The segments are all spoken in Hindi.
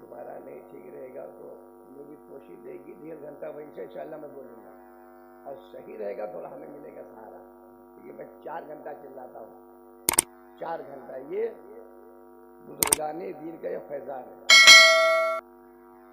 तुम्हारा नहीं ठीक रहेगा तो मेरी कोशिश देगी 1.5 घंटा वहीं से इंशाल्लाह मैं बोलूँगा और सही रहेगा थोड़ा हमें मिलेगा सहारा क्योंकि मैं 4 घंटा चिल्लाता हूँ 4 घंटा ये बुजुर्गाने दीन का यह फैजान है।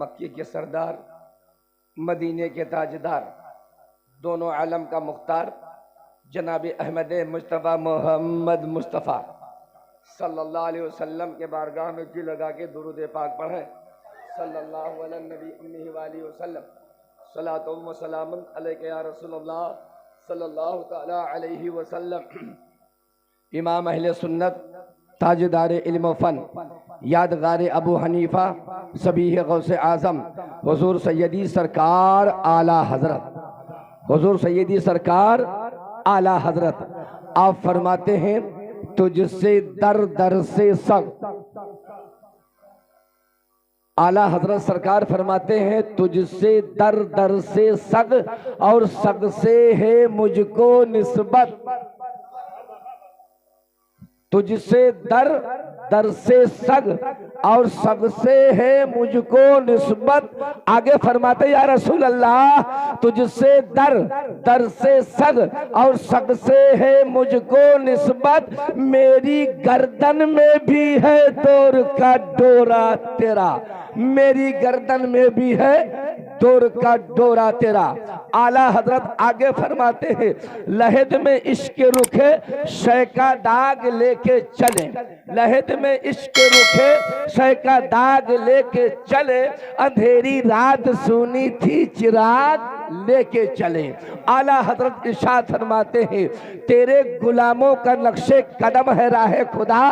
मक्के के सरदार मदीने के ताजदार दोनों आलम का मुख्तार जनाब अहमद मुस्तफ़ा मोहम्मद मुस्तफ़ा सल्लल्लाहु अलैहि वसल्लम के बारगाह में जी लगा के दुरूद पाक पढ़ें सल्लल्लाहु अलैहि वसल्लम सलातो व सलामुन अलैका या रसूलल्लाह सल्लल्लाहु तआला अलैहि वसल्लम। इमाम अहले सुन्नत ताजदार इल्म फ़न यादगार अबू हनीफा सबीह गौसे आज़म हुज़ूर सैयदी सरकार आला हज़रत हुज़ूर सैयदी सरकार आला हजरत आप फरमाते हैं तुझसे दर दर से सग आला हजरत सरकार फरमाते हैं तुझसे दर दर से सग और सग से है मुझको निस्बत तुझसे दर दर से सग और सग से है मुझको निस्बत। आगे फरमाते या रसूल अल्लाह तुझसे दर दर से सग और सग से है मुझको निस्बत मेरी गर्दन में भी है दौर का डोरा तेरा मेरी गर्दन में भी है दौर का डोरा तेरा। आला हजरत आगे फरमाते हैं लहद में इश्क रुखे शय का दाग लेके चले लहद में इश्क रुखे शय का दाग लेके चले अंधेरी रात सुनी थी चिराग लेके चले। आला हजरत इरशाद फरमाते हैं तेरे गुलामों का नक्शे कदम है राहे खुदा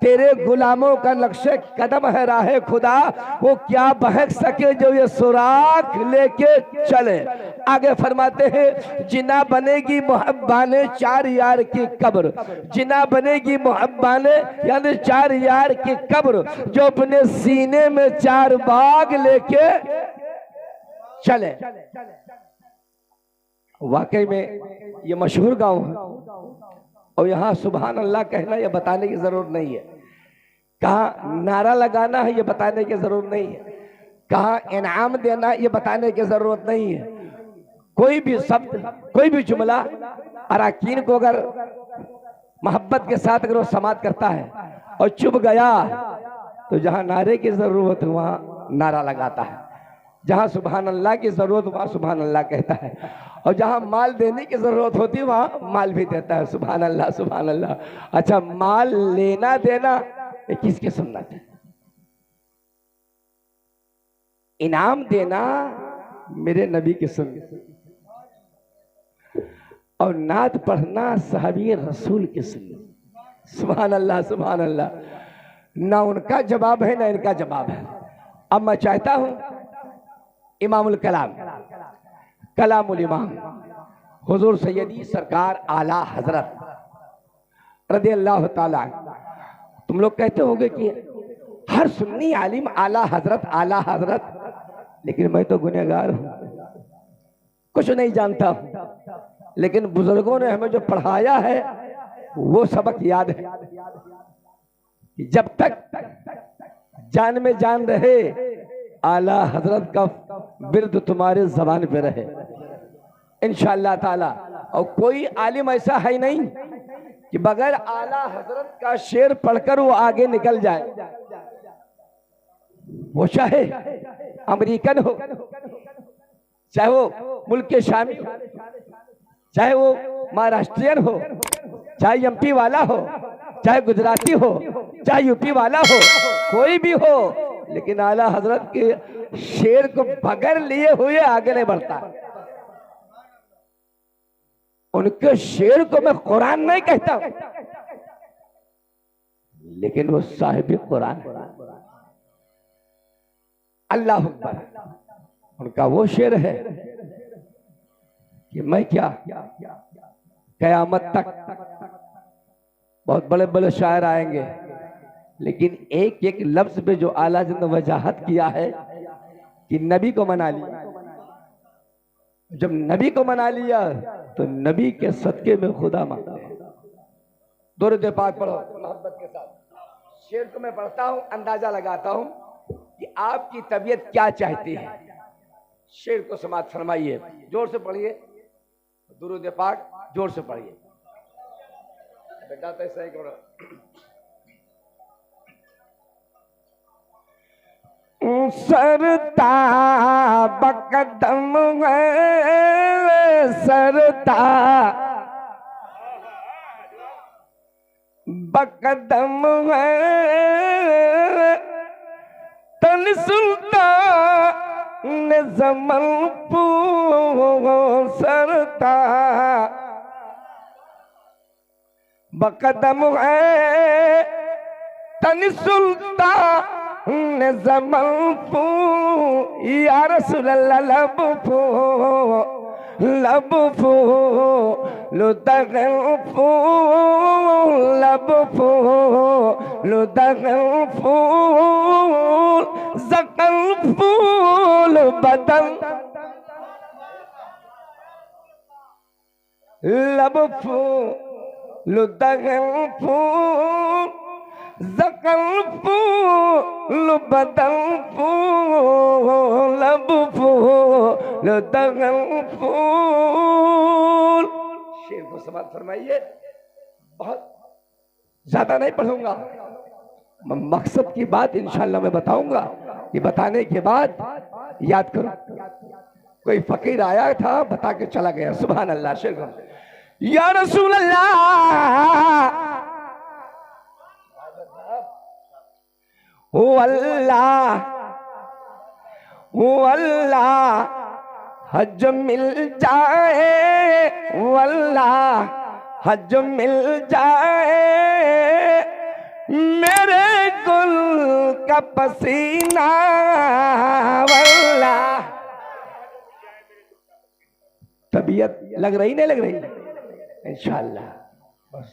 तेरे गुलामों का नक्शे कदम है राहे खुदा वो क्या बहक सके जो ये सुराख लेके चले। आगे फरमाते हैं जिना बनेगी मुहब्बाने 4 यार की कब्र जिना बनेगी मुहब्बाने यानी 4 यार की कब्र जो अपने सीने में 4 बाग लेके चले। वाकई में ये मशहूर गांव है और यहाँ सुभान अल्लाह कहना ये बताने की जरूरत नहीं है कहाँ नारा लगाना है ये बताने की जरूरत नहीं है कहाँ इनाम देना ये बताने की जरूरत नहीं है। कोई भी शब्द कोई भी जुमला अराकीन को अगर मोहब्बत के साथ अगर वो समात करता है और चुप गया तो जहाँ नारे की जरूरत है वहाँ नारा लगाता है जहाँ सुभान अल्लाह की जरूरत वहाँ सुभान अल्लाह कहता है और जहाँ माल देने की जरूरत होती है वहाँ माल भी देता है सुभान अल्लाह सुभान अल्लाह। अच्छा माल लेना देना ये किसकी सुन्नत है इनाम देना मेरे नबी की सुन्नत और नात पढ़ना सहाबी रसूल की सुन्नत। सुभान अल्लाह सुभान अल्लाह। ना उनका जवाब है ना इनका जवाब है। अब मैं चाहता हूं इमामुल कलाम, कलामुल इमाम हुजूर सैयदी सरकार आला हजरत रज़ी अल्लाह ताला। तुम लोग कहते होगे कि हर सुन्नी आलिम आला हजरत, लेकिन मैं तो गुनहगार हूं, कुछ नहीं जानता हूं, लेकिन बुजुर्गों ने हमें जो पढ़ाया है वो सबक याद है कि जब तक जान में जान रहे आला हजरत का बिर्द तुम्हारे जबान पे रहे इंशाअल्लाह ताला। और कोई आलिम ऐसा है नहीं कि बगैर आला हजरत का शेर पढ़कर वो आगे निकल जाए। वो चाहे अमेरिकन हो, चाहे वो मुल्क के शामी, चाहे वो महाराष्ट्रियन हो, चाहे एमपी वाला हो, चाहे गुजराती हो, चाहे यूपी वाला हो, कोई भी हो, लेकिन आला हजरत के शेर को बगैर लिए हुए आगे नहीं बढ़ता। उनके शेर को मैं कुरान नहीं कहता, लेकिन वो साहिब कुरान है। अल्लाह अकबर। उनका वो शेर है कि मैं क्या कयामत तक बहुत बड़े बड़े शायर आएंगे, लेकिन एक एक लफ्ज पे जो आला जिंद वजाहत किया है कि नबी को मना लिया। जब नबी को मना लिया तो नबी के सदके में खुदा मांगते हैं। दुरूद पाक पढ़ो मोहब्बत के साथ। शेर को मैं पढ़ता हूं, अंदाजा लगाता हूं कि आपकी तबीयत क्या चाहती है। शेर को समाप्त फरमाइए, जोर से पढ़िए, दुरूद पाक जोर से पढ़िए बेटा। तो ऐसा ही करो। सरता बकदम है, सरता बकदम है, तन सुल्तान जमलपुर सरता बकदम है, तन सुल्तान जमलपुर या रसूल अल्लाह लबफू लबफू लुदगफू लबफू लुदगफू ज़कलफू बदन लबफू लुदगफू ज़कलफू लबदलफू लबफू लुदगफू। शेर को समाप्त फरमाइए। बहुत ज्यादा नहीं पढ़ूंगा, मकसद की बात इंशाअल्लाह मैं बताऊंगा कि बताने के बाद याद करो। कोई फकीर आया था, बता के चला गया। सुभान अल्लाह। शेर को या रसूल अल्लाह अल्लाह हज मिल जाए, अल्लाह हज मिल जाए, मेरे गुल का पसीना वल्लाह। तबीयत लग रही नहीं लग रही? इंशाअल्लाह बस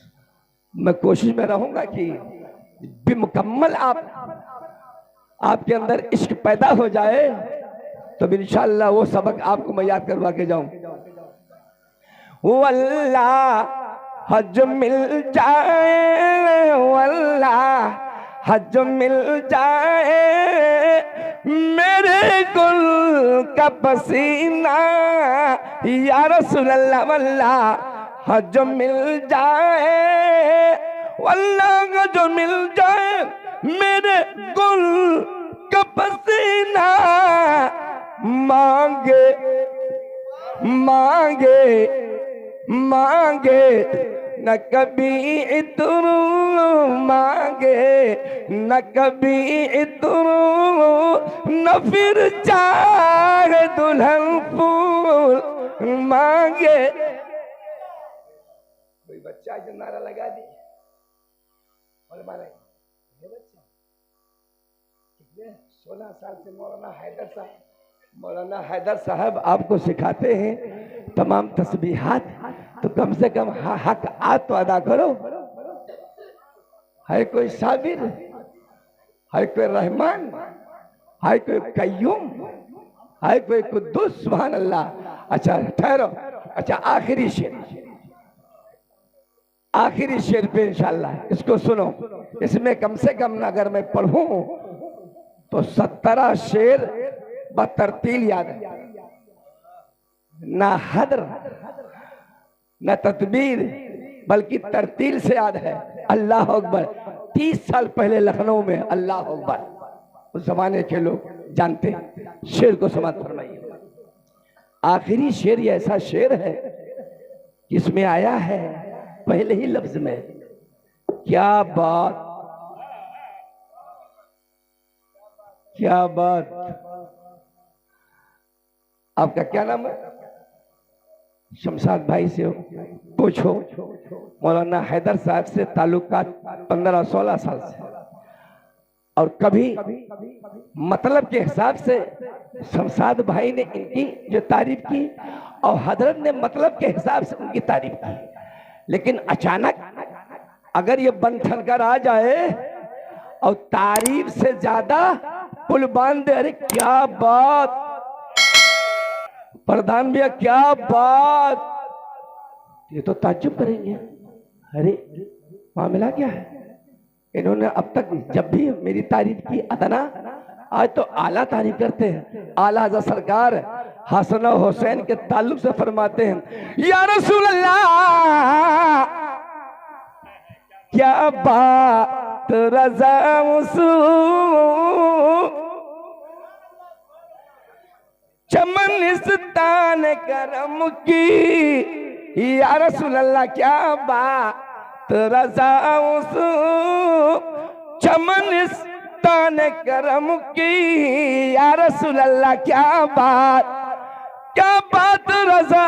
मैं कोशिश में रहूंगा कि मुकम्मल आपके अंदर इश्क पैदा हो जाए, तो इंशाअल्लाह वो सबक आपको मैं याद करवा के जाऊं। अल्लाह हज मिल जाए, अल्लाह हज मिल जाए, मेरे गुल का पसीना या रसूल अल्लाह। अल्लाह हज मिल जाए, अल्लाह जो मिल जाए, मेरे गुल का पसीना मांगे मांगे मांगे न कभी इतरू मांगे, न कभी इतरू न फिर चाहे दुल्हन फूल मांगे। कोई बच्चा जो नारा लगा दी ये बच्चा कितने 16 साल से मौलाना हैदर साहब मौलाना हैदर साहब आपको सिखाते हैं तमाम तस्बीहात, तो कम से कम हक आत तो अदा करो। है कोई साबिर, है कोई रहमान, है कोई कय्यूम, है कोई कुद्दूस, सुभान अल्लाह। अच्छा ठहरो, अच्छा आखिरी शेर पे इंशाल्लाह इसको सुनो। इसमें कम से कम अगर मैं पढ़ूं तो 17 शेर बतरतील याद है, ना हदर न तदबीर, बल्कि तरतील से याद है। अल्लाह अकबर 30 साल पहले लखनऊ में, अल्लाह अकबर, उस जमाने के लोग जानते हैं। शेर को समाप्त फरमाइए। आखिरी शेर ये ऐसा शेर है जिसमें आया है पहले ही लफ्ज में, क्या बात, क्या बात। आपका क्या नाम है? शमशाद भाई से पूछो। मौलाना हैदर साहब से ताल्लुकात 15-16 साल से, और कभी मतलब के हिसाब से शमशाद भाई ने इनकी जो तारीफ की और हजरत ने मतलब के हिसाब से उनकी तारीफ की। लेकिन अचानक अगर ये बन ठन कर आ जाए और तारीफ से ज्यादा पुल बांध दे, अरे क्या बात प्रधान भैया, क्या बात, ये तो ताज्जुब करेंगे, अरे मामला क्या है। इन्होंने अब तक जब भी मेरी तारीफ की अदना, आज तो आला तारीफ करते हैं। आला हज़रत सरकार हसन और हुसैन के ताल्लुक से फरमाते हैं, या रसूल अल्लाह क्या बात रज़ा चमनिस्तान करम की, या रसूल अल्लाह क्या बात रज़ा चमनिस्तान करम की, या रसूल अल्लाह क्या बात रज़ा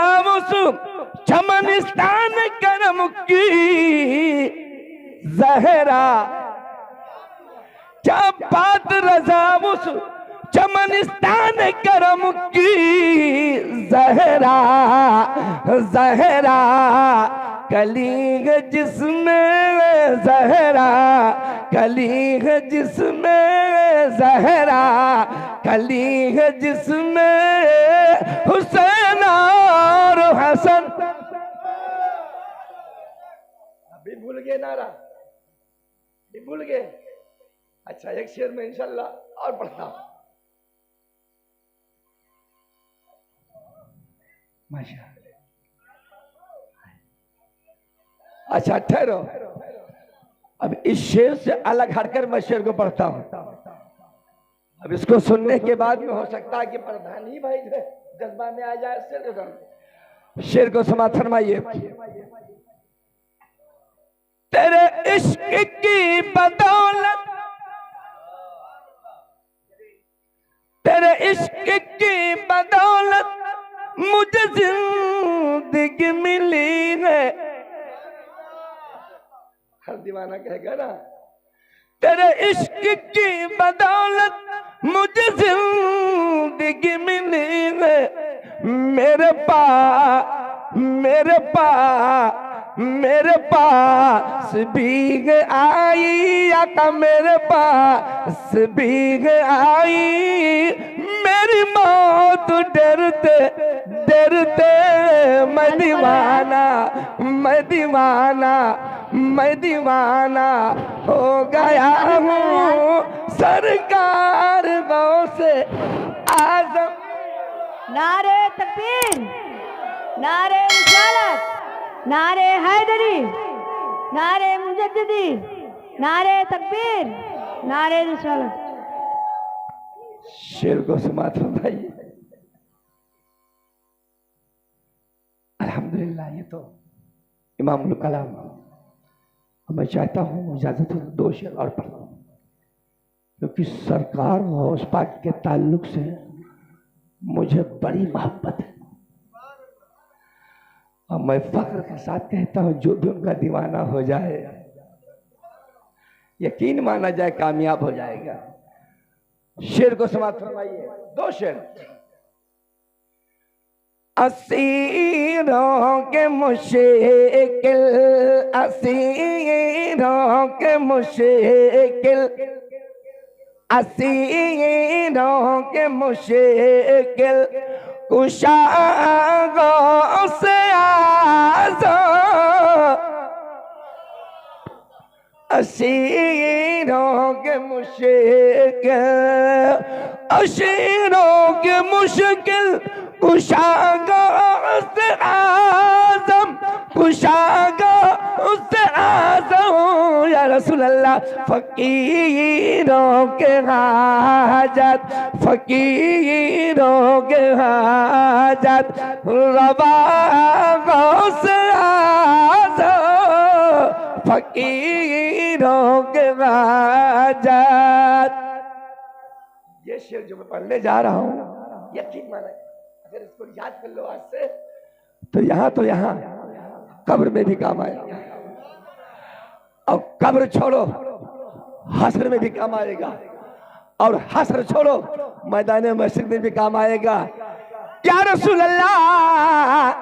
चमनिस्तान करम की, ज़हरा क्या बात रज़ा चमनिस्तान करम की, ज़हरा ज़हरा कलीग जिसमें, ज़हरा कलीग जिसमें, ज़हरा कलीग जिसमें हुसैन और हसन। अभी भूल गए नारा, अभी भूल गए। अच्छा एक शेर में इंशाल्लाह और पढ़ता हूं। माशाअल्लाह। अच्छा ठहरो, अब इस शेर से अलग हटकर मैं शेर को पढ़ता हूं। अब इसको सुनने के बाद में हो सकता है कि प्रधान ही भाई जज्बा में आ जाए। शेर को समाप्त फरमाइए। तेरे इश्क की बदौलत, तेरे इश्क की बदौलत मुझे जिंदगी मिली है। हर दीवाना कहेगा ना, तेरे इश्क की बदौलत मुझे जिंदगी मिली है। मेरे पास भीग आई आका, मेरे पास भीग आई, मेरी मौत डरते डरते मैं दीवाना, मैं दीवाना, मैं दीवाना हो गया हूँ सरकार गौसे आज़म। नारे तकबीर, नारे रिसालत, नारे हैदरी, नारे मुजद्दिदी, नारे तकबीर, नारे रिसालत। शेर को समाप्त फरमाइए। अल्हम्दुलिल्लाह। ये तो इमामुल कलाम। मैं चाहता हूँ इजाजत हो 2 शेर और पढ़ता हूँ, क्योंकि सरकार और उस पाक के ताल्लुक से मुझे बड़ी मोहब्बत है। और मैं फख्र के साथ कहता हूँ, जो भी उनका दीवाना हो जाए यकीन माना जाए कामयाब हो जाएगा। शेर को समाप्त फरमाइए। 2 शेर। असीरों के मुश्किल, असीरों के मुश्किल, असीरों के मुश्किल कुशाओं से आज़ाद, असीरों के मुश्किल, असीरों के मुश्किल कुशाओं से आज़म, कुशाओं से आज़म या रसूल अल्लाह। फकीरों के हाजत, फकीरों के हाजत रवाओं से आज़म, फकीरों के हाजत। ये शेर जो मैं पढ़ने जा रहा हूँ, यकीन माना अगर इसको याद कर लो आज से तो यहाँ कब्र में भी काम आएगा, और कब्र छोड़ो हश्र में भी काम आएगा, और हश्र छोड़ो मैदान मशरिक में भी काम आएगा। या रसूल अल्लाह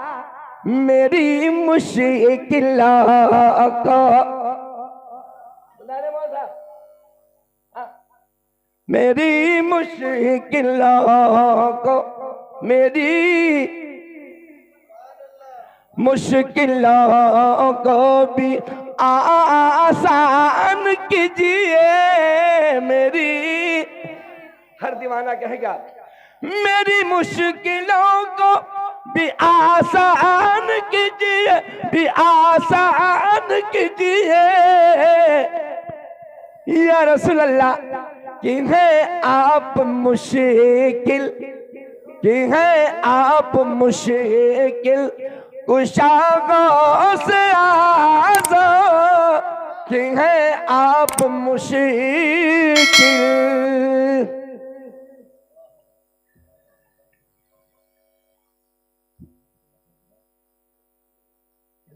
मेरी मुश्किल को, मेरी मुश्किलों को, मेरी मुश्किलों को भी आसान कीजिए। मेरी हर दीवाना कहेगा मेरी मुश्किलों को भी आसान कीजिए, भी आसान कीजिए या रसूल अल्लाह। कि है आप मुश्किल, कि है आप मुश्किल कुशाओं से आज़ाद, कि है आप मुश्किल।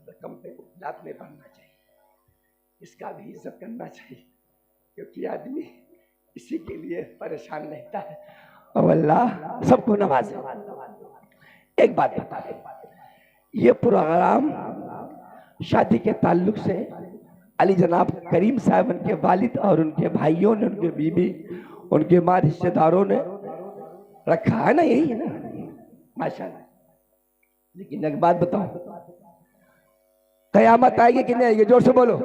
रकम पे लात में बनना चाहिए, इसका भी इज्जत करना चाहिए, क्योंकि आदमी इसी के लिए परेशान रहता है और अल्लाह सबको नवाजे। एक बात बता दे, ये प्रोग्राम शादी के ताल्लुक से अली जनाब करीम साहब, उनके वालिद और उनके भाइयों ने, उनके बीबी, उनके माँ, रिश्तेदारों ने रखा है ना, यही है ना माशाल्लाह। लेकिन एक बात बताओ, कयामत आएगी कि नहीं आएगी? जोर से बोलो।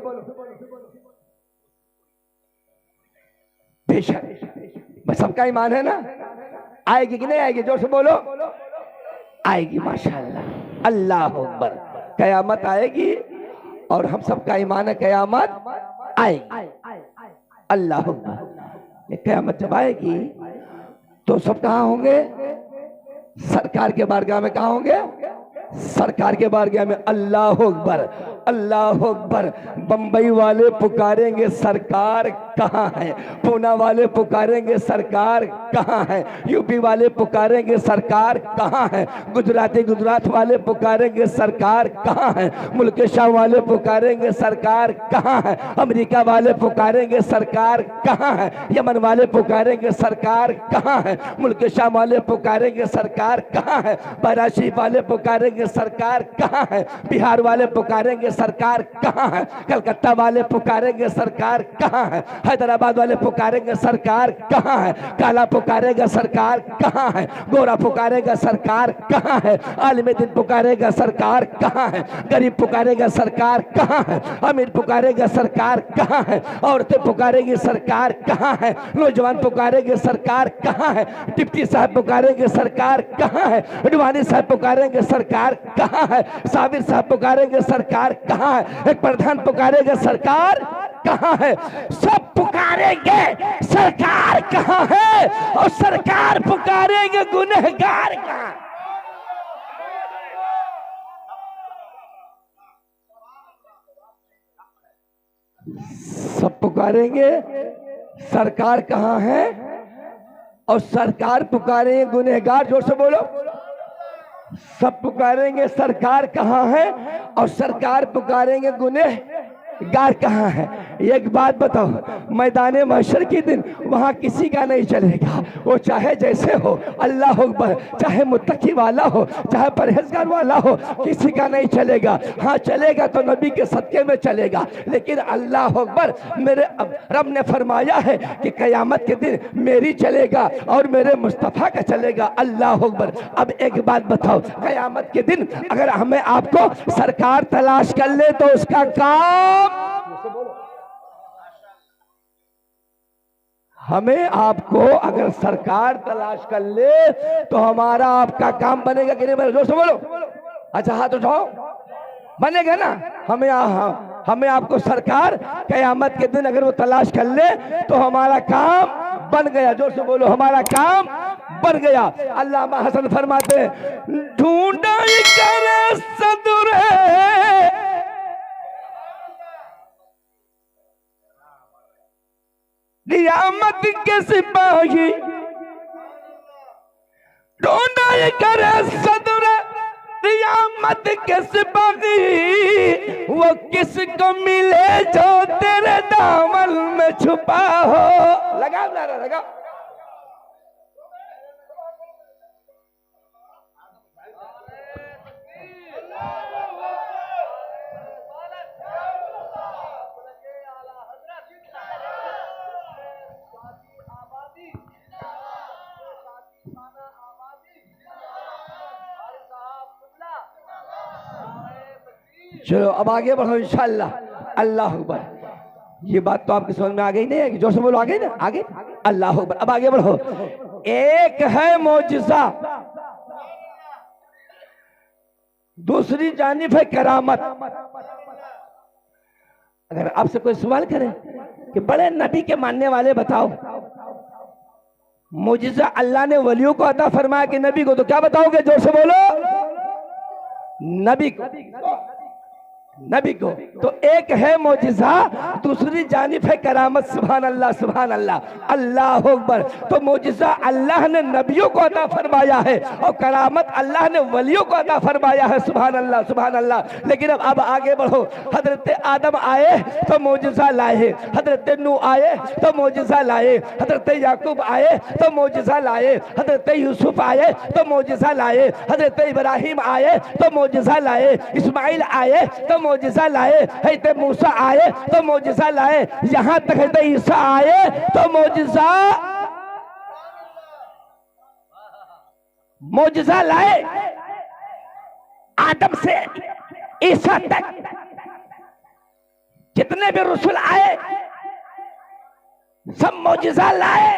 बेशक बस सबका ईमान है ना, आएगी कि नहीं आएगी? जोर से बोलो। आएगी माशाल्लाह, अल्लाह अकबर। कयामत आएगी और हम सबका ईमान है कयामत आएगी, अल्लाह अकबर। ये कयामत जब आएगी तो सब कहाँ होंगे? सरकार के बारगाह में। कहाँ होंगे? सरकार के बारगाह में। अल्लाह अकबर, अल्लाह अकबर। बंबई वाले पुकारेंगे सरकार कहाँ है, पूना वाले पुकारेंगे सरकार कहाँ है, यूपी वाले पुकारेंगे सरकार कहाँ है, गुजराती गुजरात वाले पुकारेंगे सरकार कहाँ है, मुल्क शाह वाले पुकारेंगे सरकार कहाँ है, अमेरिका वाले पुकारेंगे सरकार कहाँ है, यमन वाले पुकारेंगे सरकार कहाँ है, मुल्क शाह वाले पुकारेंगे सरकार कहाँ है, वाराणसी वाले पुकारेंगे सरकार कहाँ है, बिहार वाले पुकारेंगे सरकार कहाँ है, कलकत्ता वाले पुकारेंगे सरकार कहाँ है, हैदराबाद वाले पुकारेंगे सरकार कहाँ है, काला पुकारेगा सरकार कहाँ है, गोरा पुकारेगा सरकार कहाँ है, आलिम दिन पुकारेगा सरकार कहाँ है, गरीब पुकारेगा सरकार कहाँ है, अमीर पुकारेगा सरकार कहाँ है, औरतें पुकारेंगी सरकार कहाँ है, नौजवान पुकारेंगे सरकार कहाँ है, डिप्टी साहब पुकारेंगे सरकार कहाँ है, अडवाणी साहब पुकारेंगे सरकार कहाँ है, साबिर साहब पुकारेंगे सरकार कहाँ है, एक प्रधान पुकारेगा सरकार कहाँ है, सब पुकारेंगे सरकार कहाँ है, और सरकार पुकारेंगे गुनहगार कहाँ। सब पुकारेंगे सरकार कहाँ है, और सरकार पुकारेंगे गुनहगार। जोर से बोलो। सब पुकारेंगे सरकार कहाँ है, और सरकार पुकारेंगे गार कहाँ है? एक बात बताओ, मैदान महशर के दिन वहाँ किसी का नहीं चलेगा, वो चाहे जैसे हो, अल्लाह अकबर, चाहे मुत्तकी वाला हो, चाहे परहेजगार वाला हो, किसी का नहीं चलेगा। हाँ चलेगा तो नबी के सदके में चलेगा, लेकिन अल्लाह अकबर, मेरे रब ने फरमाया है कि क़यामत के दिन मेरी चलेगा और मेरे मुस्तफ़ा का चलेगा। अल्लाह अकबर। अब एक बात बताओ, क़यामत के दिन अगर हमें आपको सरकार तलाश कर ले तो उसका काम, हमें आपको अगर सरकार तलाश कर ले तो हमारा आपका काम बनेगा कि नहीं बनेगा? जोर से बोलो। अच्छा हाथ उठाओ, बनेगा ना? हमें आपको सरकार क़यामत के दिन अगर वो तलाश कर ले तो हमारा काम बन गया। जोर से बोलो, हमारा काम बन गया। अल्लामा हसन फरमाते हैं, ढूंढा करे सदुरे क़यामत के सिपाही, ढूंढा करे सदुरे क़यामत के सिपाही, वो किसको मिले जो तेरे दामन में छुपा हो। लगाओ नारा, लगाओ। चलो अब आगे बढ़ो इंशाअल्लाह। अल्लाह अकबर। ये बात तो आपकी समझ में आ गई नहीं है? जोर से बोलो, आ गई ना? आगे अल्लाह अकबर। अब आगे बढ़ो। एक है मौजिज़ा, दूसरी जानिब है करामत। अगर आपसे कोई सवाल करे कि बड़े नबी के मानने वाले बताओ, मौजिज़ा अल्लाह ने वलियों को अता फरमाया कि नबी को, तो क्या बताओगे? जोर से बोलो। नबी को तो एक है मौजिज़ा, दूसरी जानिब है करामत। सुभान अल्लाह, सुभान अल्लाह, अल्लाह अकबर। तो मौजिज़ा अल्लाह ने नबियों को अता फरमाया है और करामत अल्लाह ने वलियों को अता फरमाया है। सुभान अल्लाह, सुभान अल्लाह। लेकिन अब आगे बढ़ो। हजरत आदम आए तो मौजिज़ा लाए, हजरत नूह आए तो मौजिज़ा लाए, हजरत याकूब आए तो मौजिज़ा लाए, हजरत यूसुफ आए तो मौजिज़ा लाए, हजरत इब्राहिम आए तो मौजिज़ा लाए, इस्माइल आए तो मौजिज़ा लाए, हज़रत मूसा आए तो मौजिज़ा लाए, यहां तक हज़रत ईसा आए तो मौजिज़ा लाए। आदम से ईसा तक जितने भी रसूल आए सब मौजिज़ा लाए।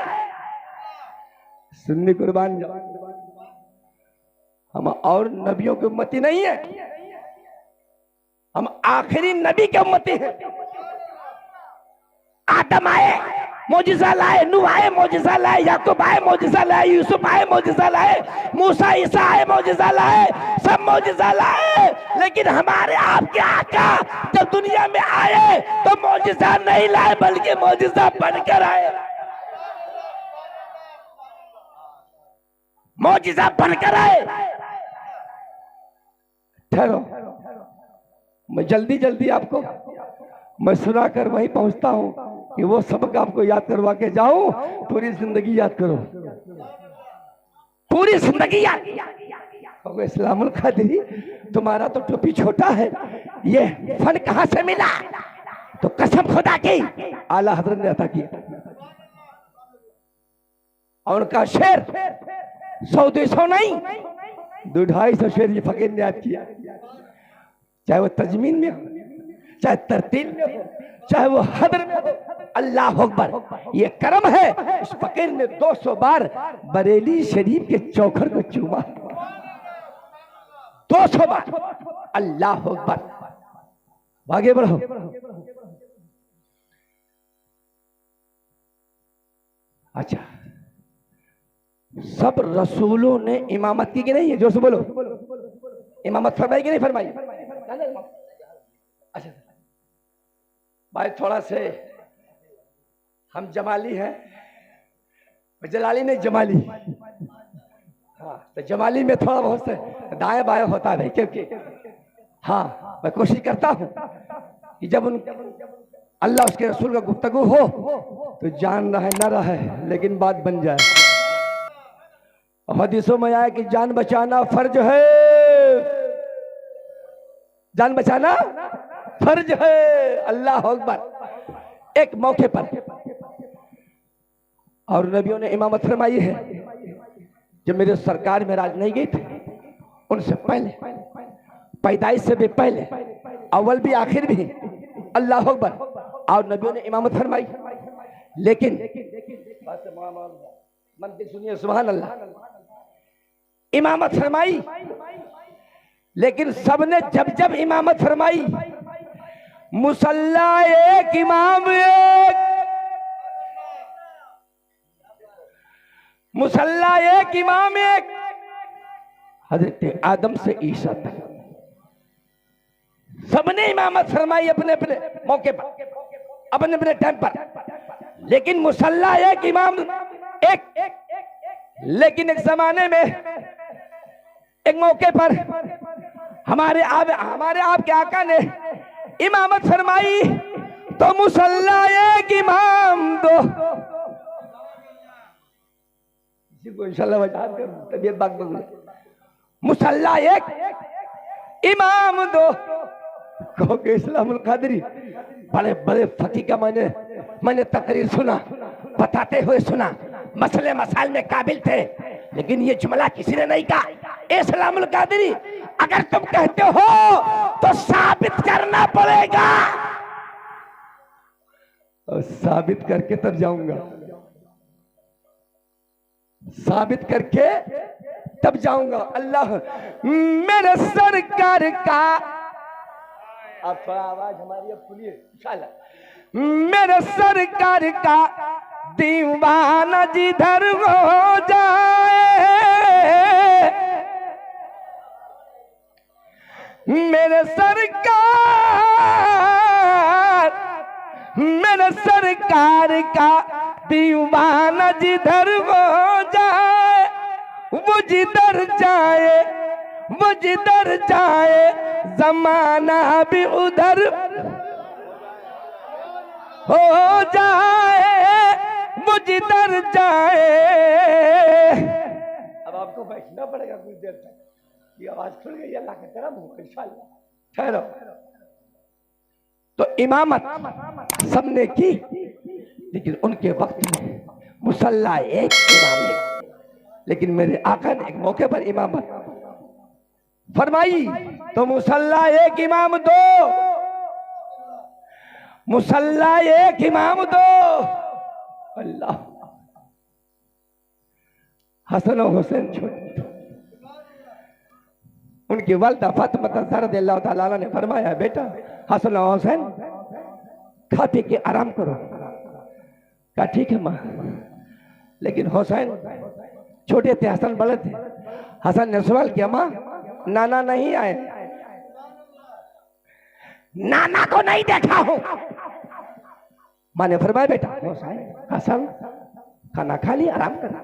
सुन्नी कुर्बान जाओ, हम और नबियों की उम्मती नहीं है, हम आखिरी नबी के उम्मती हैं। आदम आए मौजिज़ा लाए, नूह आए मौजिज़ा लाए, याकूब आए मौजिज़ा लाए, यूसुफ आए मौजिज़ा लाए, मूसा ईसा आए मौजिज़ा लाए, सब मौजिज़ा लाए। लेकिन हमारे आपके आका जब दुनिया में आए तो मौजिज़ा नहीं लाए बल्कि मौजिज़ा बनकर आए। मौजिज़ा बनकर आए। ठहरो, मैं जल्दी जल्दी आपको मैं सुना कर वहीं पहुंचता हूं कि वो सबक आपको याद करवा के जाऊं। पूरी जिंदगी याद करो, पूरी जिंदगी याद। इस्लामुल कादरी, तुम्हारा तो टोपी छोटा है, ये फन कहां से मिला? तो कसम खुदा की आला हजरत ने अता किया। और उनका शेर 100-200 नहीं, 200-250 शेर ये फकीर ने याद किया। चाहे वो तजमीन में हो, चाहे तरतील में हो, चाहे वो हदर में हो। अल्लाह अकबर, ये करम है। इस फकीर ने 200 बार बरेली शरीफ के चौखर को चूमा, 200 बार। अल्लाह अकबर। आगे बढ़ो। अच्छा, सब रसूलों ने इमामत की कि नहीं है? जोर से बोलो। इमामत फरमाई कि नहीं फरमाई? अच्छा भाई, थोड़ा से हम जमाली हैं, जलाली नहीं जमाली। हाँ, तो जमाली में थोड़ा बहुत से दाएं बाएं होता है, क्योंकि हाँ मैं कोशिश करता हूँ कि जब उन अल्लाह उसके रसूल का गुफ्तगू हो तो जान रहे न रहे लेकिन बात बन जाए। हदीसों में आया कि जान बचाना फर्ज है, जान बचाना फर्ज है। अल्लाह अकबर। एक मौके पर और नबियों ने इमामत फरमाई है, जब मेरे सरकार में राज नहीं गई थे उनसे पहले, पैदाइश से भी पहले, अव्वल भी आखिर भी, अल्लाह अकबर। और नबियों ने इमामत फरमाई, लेकिन मंदिर सुनिए, सुभान अल्लाह, इमामत फरमाई, लेकिन सबने जब जब इमामत फरमाई, मुसल्ला एक, इमाम एक, मुसल्ला एक, इमाम एक, हजरत आदम से ईसा तक सबने इमामत फरमाई अपने अपने मौके पर, अपने अपने टाइम पर, लेकिन मुसल्ला एक, इमाम एक। लेकिन एक जमाने में एक मौके पर हमारे आपके आका ने इमामत फरमाई तो मुसल्ला एक, इमाम दो। इसी को इंशाल्लाह वजह कर तबीयत बाग बगल। मुसल्ला एक, इमाम दो। कहो कि इस्लामुल कादरी बड़े बड़े फकीह का मैंने तकरीर सुना, बताते हुए सुना, मसले मसाइल में काबिल थे, लेकिन ये जुमला किसी ने नहीं कहा। इस्लामुल कादरी अगर तुम कहते हो तो साबित करना पड़ेगा, और साबित करके तब जाऊंगा, साबित करके तब जाऊंगा। अल्लाह मेरे सरकार का, आप थोड़ा आवाज हमारी अब सुनिए इंशाल्लाह। मेरे सरकार का दीवाना जिधर हो जाए, मेरे सरकार का दीवाना जिधर हो जाए, वो जिधर जाए, वो जिधर जाए, जमाना भी उधर हो जाए, वो जिधर जाए। अब आपको बैठना पड़ेगा कुछ देर तक, ये आवाज खुल गई, अल्लाह का करम हो इंशाल्लाह। ठहरो। तो इमामत सबने की, लेकिन उनके वक्त में मुसल्ला एक, इमाम एक। लेकिन मेरे आका ने एक मौके पर इमामत फरमाई तो मुसल्ला एक, इमाम दो, मुसल्ला एक, इमाम दो। अल्लाह। हसन और हुसैन छोटे, उनकी वालिदा फातिमा रज़ियल्लाहु ताला अन्हा ने फरमाया, बेटा हसन और हुसैन खा पी के आराम करो। कहा ठीक है माँ। लेकिन हुसैन छोटे थे, हसन बड़े थे। हसन ने सवाल किया, माँ नाना नहीं आए? नाना को नहीं देखा हूं। माँ ने फरमाया, बेटा हसन खाना खा लिया, आराम करना,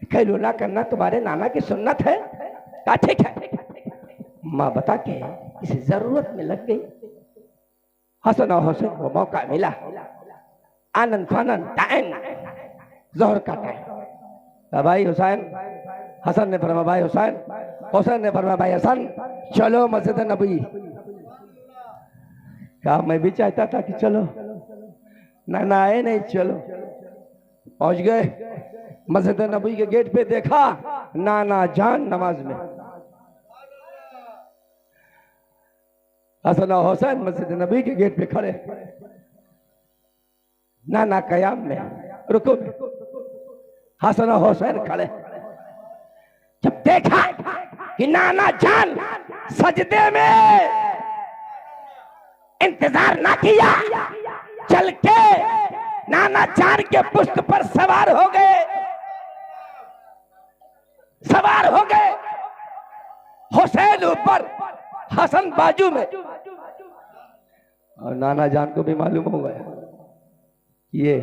खेलो ना करना तुम्हारे नाना की सुन्नत है। कहा ठीक है। माँ बता के किसी जरूरत में लग गई। हसन और हुसैन को मौका मिला, आनंद फानंद टाइम, जोहर का टाइम। भाई हुसैन, हसन ने फरमाया भाई हुसैन, हुसैन ने फरमाया भाई हसन चलो मस्जिद नबी। कहा मैं भी चाहता था कि चलो, नाना आए नहीं, चलो। पहुंच गए मस्जिद नबी के गेट पे, देखा नाना जान नमाज में। हसन और हुसैन मस्जिद नबी के गेट पे खड़े, नाना कयाम में, रुको में, हसन और हुसैन खड़े। जब देखा कि नाना जान सजदे में, इंतजार ना किया, चल के नाना जान के पुष्ट पर सवार हो गए, सवार हो गए। हुसैन ऊपर, हसन बाजू में। और नाना जान को भी मालूम हो गया ये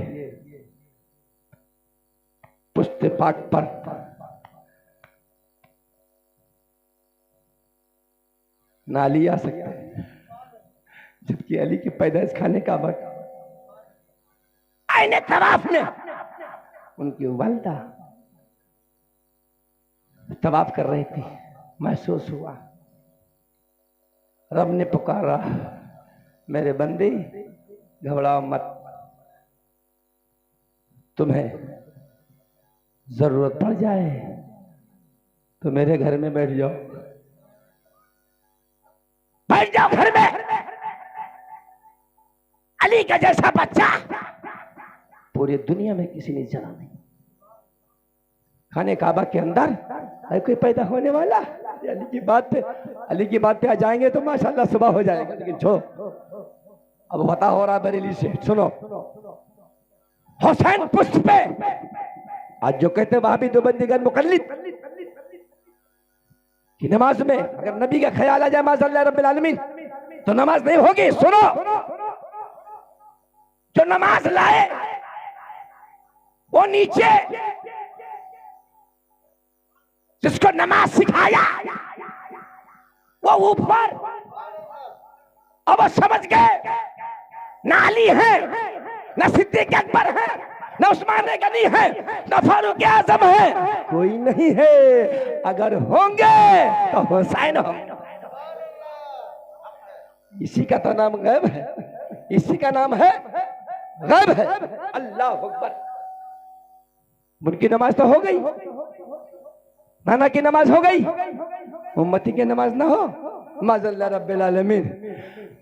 पुष्ट पाक पर नाली आ सकता है, जबकि अली की पैदाइश खाने का वक्त आईने तवाफ में उनकी वालिदा तवाफ कर रही थी। महसूस हुआ, रब ने पुकारा, मेरे बंदे घबराओ मत, तुम्हें जरूरत पड़ जाए तो मेरे घर में बैठ जाओ, बैठ जाओ घर में। अली का जैसा बच्चा पूरी दुनिया में किसी ने जना नहीं। खाने काबा के अंदर है कोई पैदा होने वाला? अली की बात पे, अली की बात पे आ जाएंगे तो माशाल्लाह सुबह हो जाएगा। लेकिन छो अब पता हो रहा बरेली से, सुनो हुसैन पुष्ट पे आज जो कहते वहां भी देवबंदीगण मुकल्लिद कि नमाज में अगर नबी का ख्याल आ जाए माशाल्लाह रब्बिल आलमीन तो नमाज नहीं होगी। सुनो, जो नमाज लाए वो नीचे, जिसको नमाज सिखाया वो ऊपर। अब वो समझ गए ना अली है, ना सिद्दीक अकबर है, ना उस्मान गनी है, ना फारूक आजम है, कोई नहीं है। अगर होंगे तो हुसैन होंगे। इसी का तो नाम गैब है, इसी का नाम है गैब है। अल्लाह अकबर। उनकी नमाज तो हो गई, नाना की नमाज हो गई, उम्मती की नमाज ना हो माज़अल्लाह रब्बिल आलमीन।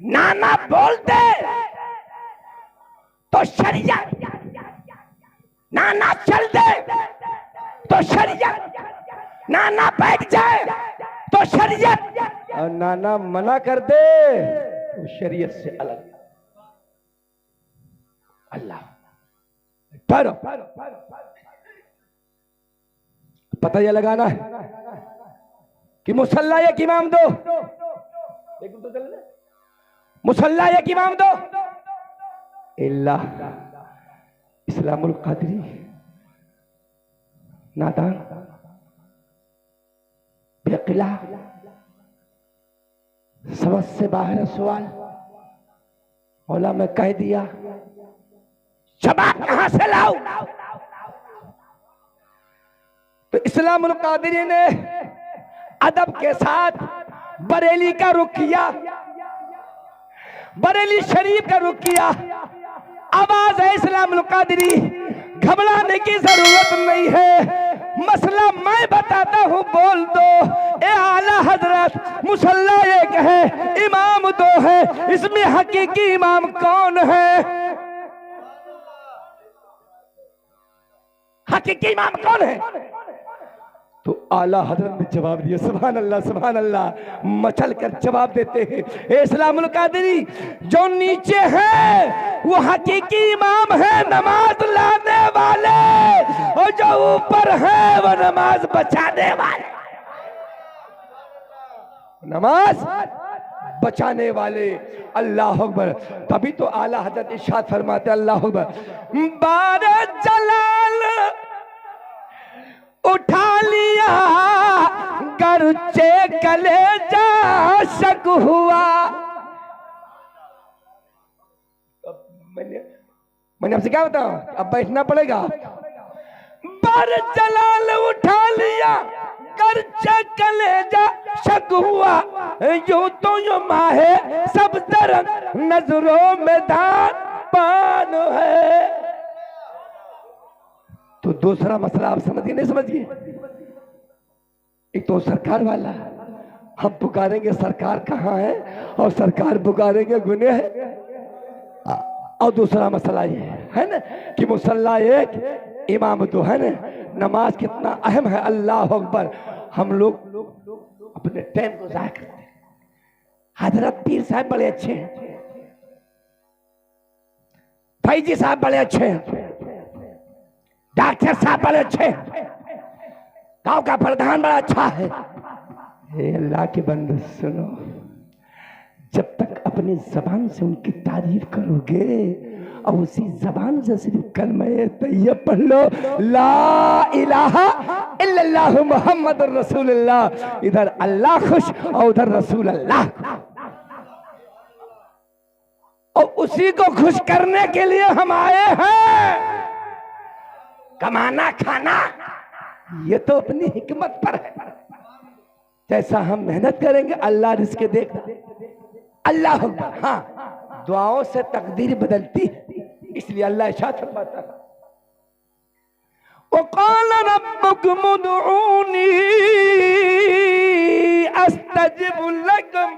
नाना बोलते तो शरीयत, नाना चल दे तो शरीयत, नाना बैठ जाए तो शरीयत, और नाना मना कर दे तो शरीयत से अलग। अल्लाह डरो, पता यह लगाना है कि मुसल्ला एक इमाम दो, मुसल्ला एक इमाम दो। इल्लाह इस्लामुल कादरी नादान बेक़िला, समझ से बाहर सवाल। मौला मैं कह दिया, जवाब कहां से लाऊं? तो इस्लामुल कादरी ने अदब के साथ बरेली का रुख किया, बरेली शरीफ का रुख किया। आवाज है इस्लामुल कादरी, घबराने की जरूरत नहीं है, मसला मैं बताता हूँ, बोल दो। ए आला हजरत, मुसल्ला एक है, इमाम दो है, इसमें हकीकी इमाम कौन है? हकीकी इमाम कौन है? तो आला हजरत ने जवाब दिया, सुभान अल्लाह सुभान अल्लाह, मचल कर जवाब देते हैं। इस्लामुल कादरी जो नीचे है वो हकीकी इमाम है, नमाज लाने वाले, और जो ऊपर है वो नमाज बचाने वाले, नमाज बचाने वाले। अल्लाह अकबर। तभी तो आला हजरत इरशाद फरमाते, अल्लाह अकबर, बारे जलाल उठा लिया गर्चे कलेजा शक हुआ। मैंने आपसे क्या बताऊं, अब बैठना पड़ेगा। बार जलाल उठा लिया गर्चे कलेजा शक हुआ, यूं तो यो माहे सब तरफ नजरों में धान पान है। तो दूसरा मसला आप समझिए नहीं समझिए? एक तो सरकार वाला, हम पुकारेंगे सरकार कहाँ है, और सरकार पुकारेंगे गुने है। और दूसरा मसला ये है ना कि मुसल्ला एक इमाम तो है ना, नमाज कितना अहम है। अल्लाह अकबर। हम लोग अपने टाइम को जाया करते हैं। हजरत पीर साहब बड़े अच्छे हैं, फैजी साहब बड़े अच्छे हैं, डॉक्टर साहब बड़े अच्छे, गांव का प्रधान बड़ा अच्छा है। हे अल्लाह के बंदे सुनो, जब तक अपनी जबान से उनकी तारीफ करोगे और उसी जबान से सिर्फ कलमे तैयब पढ़ लो, ला इलाहा इल्लल्लाह मुहम्मदुर रसूलुल्लाह, इधर अल्लाह खुश और उधर रसूल अल्लाह। और उसी को खुश करने के लिए हम आए हैं। कमाना खाना ये तो अपनी हिकमत पर है, जैसा हम मेहनत करेंगे अल्लाह रिज़्क़ देगा। अल्लाह अकबर। हाँ, दुआओं से तकदीर बदलती है, इसलिए अल्लाह इरशाद फरमाता है वक़ाल रब्बुकुम उदऊनी अस्तजिब लकुम।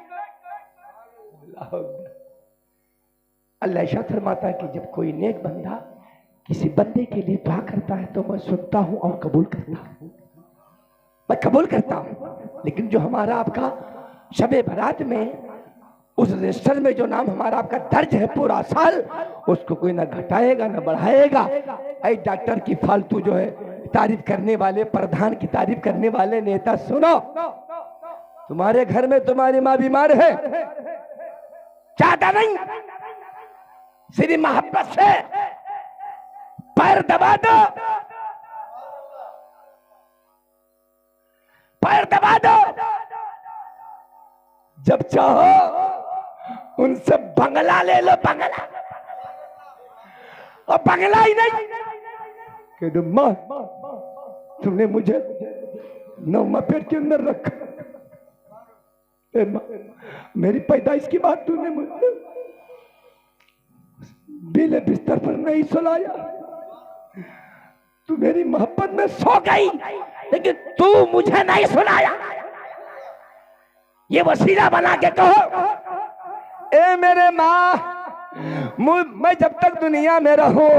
अल्लाह इरशाद फरमाता है कि जब कोई नेक बंदा किसी बंदे के लिए दुआ करता है तो मैं सुनता हूं और कबूल करता हूं, मैं कबूल करता हूं। लेकिन जो हमारा आपका शबे बारात में उस रजिस्टर में जो नाम हमारा आपका दर्ज है पूरा साल, उसको कोई ना घटाएगा ना बढ़ाएगा। ऐ डॉक्टर की फालतू जो है तारीफ करने वाले, प्रधान की तारीफ करने वाले नेता, सुनो, तुम्हारे घर में तुम्हारी माँ बीमार है, चाहता नहीं, सिर्फ मोहब्बत से पैर दबा दो, पैर दबा दो। जब चाहो उनसे बंगला ले लो, बंगला, और बंगला ही नहीं कि तुम मां, तुमने मुझे 9 माह पेट के अंदर रखा, मेरी पैदाइश की बात तूने मुझे बिले बिस्तर पर नहीं सुलाया, तू मेरी मोहब्बत में सो गई लेकिन तू मुझे नहीं सुलाया। ये वसीला बना के कहो, ए मेरे माँ, मैं जब तक दुनिया में रहूं,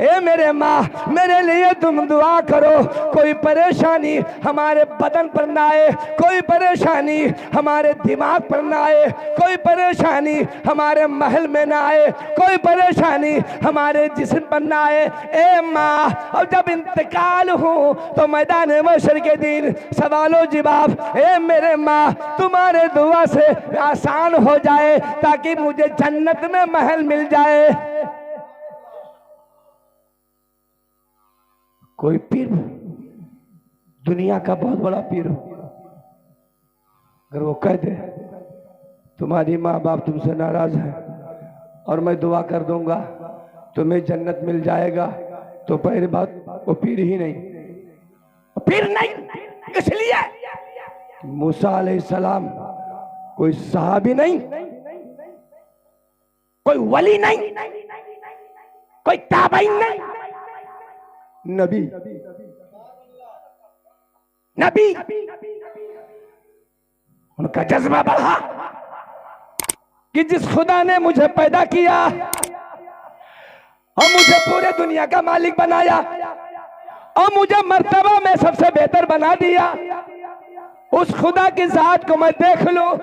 ए मेरे माँ, मेरे लिए तुम दुआ करो, कोई परेशानी हमारे बदन पर ना आए, कोई परेशानी हमारे दिमाग पर ना आए, कोई परेशानी हमारे महल में ना आए, कोई परेशानी हमारे जिस्म पर ना आए। ए माँ, और जब इंतकाल हो तो मैदान महशर के दिन सवालो जवाब, ए मेरे माँ, तुम्हारे दुआ से आसान हो जाए ताकि मुझे जन्नत में महल मिल जाए। कोई पीर दुनिया का बहुत बड़ा पीर हो, अगर वो कह दे तुम्हारी माँ बाप तुमसे नाराज है और मैं दुआ कर दूंगा तुम्हें जन्नत मिल जाएगा, तो पहली बात वो पीर ही नहीं, पीर नहीं। इसलिए मूसा अलैहिस्सलाम कोई सहाबी नहीं, कोई वली नहीं, कोई ताबईन नहीं, नबी, नबी। उनका जज्बा बढ़ा कि जिस खुदा ने मुझे पैदा किया और मुझे पूरे दुनिया का मालिक बनाया और मुझे मर्तबा में सबसे बेहतर बना दिया, उस खुदा की जात को मैं देख लूं।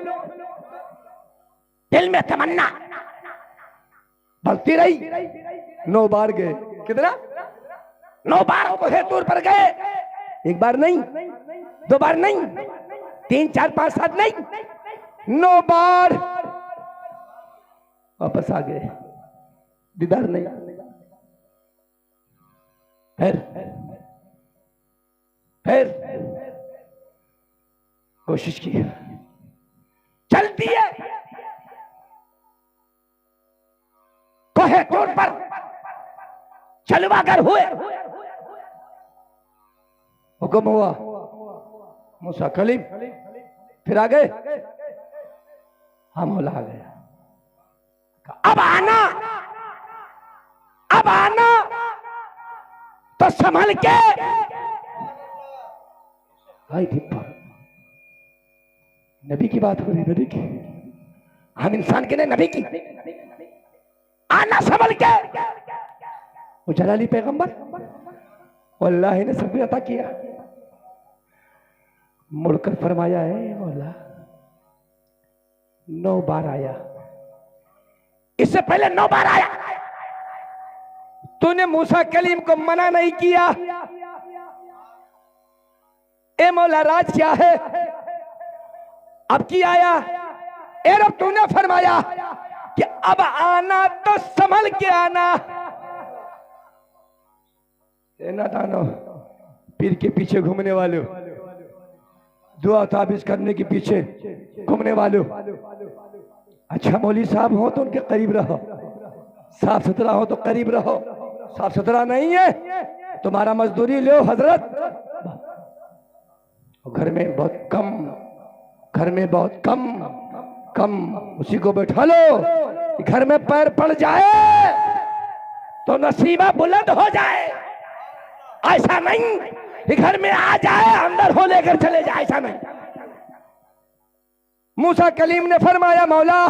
दिल में तमन्ना बढ़ती रही। 9 बार गए, कितना? 9 बार कोहे तूर पर गए, 1 बार नहीं, 2 बार नहीं, 3, 4, 5, 7 नहीं, 9 बार वापस आ गए, दीदार नहीं। फिर कोशिश की, चलती है कोहे तूर पर, चलवागर हुए, हुक्म हुआ मूसा कलीम, फिर आ गए, हम मौला आ गया, अब आना, अब आना तो संभल के। भाई नबी की बात हो रही, नबी की, हम इंसान के लिए नबी की, आना संभल के। वो जलाली पैगंबर अल्लाह ने सब अता किया, मुड़कर फरमाया है मौला 9 बार आया, इससे पहले 9 बार आया, तूने मूसा कलीम को मना नहीं किया। ए मौला राज क्या है, अब की आया, ए रब तूने फरमाया कि अब आना तो संभल के आना। ना दानो पीर के पीछे घूमने वाले, दुआ ताबीज करने के पीछे घूमने वाले, अच्छा मौली साहब हो तो उनके करीब रहो, साफ सुथरा हो तो करीब रहो, साफ सुथरा नहीं है तुम्हारा मजदूरी लो हजरत। घर में बहुत कम, घर में बहुत कम कम, उसी को बैठा लो। घर में पैर पड़ जाए तो नसीबा बुलंद हो जाए, ऐसा नहीं कि घर में आ जाए अंदर हो लेकर चले जाए, ऐसा नहीं। मूसा कलीम ने फरमाया मौला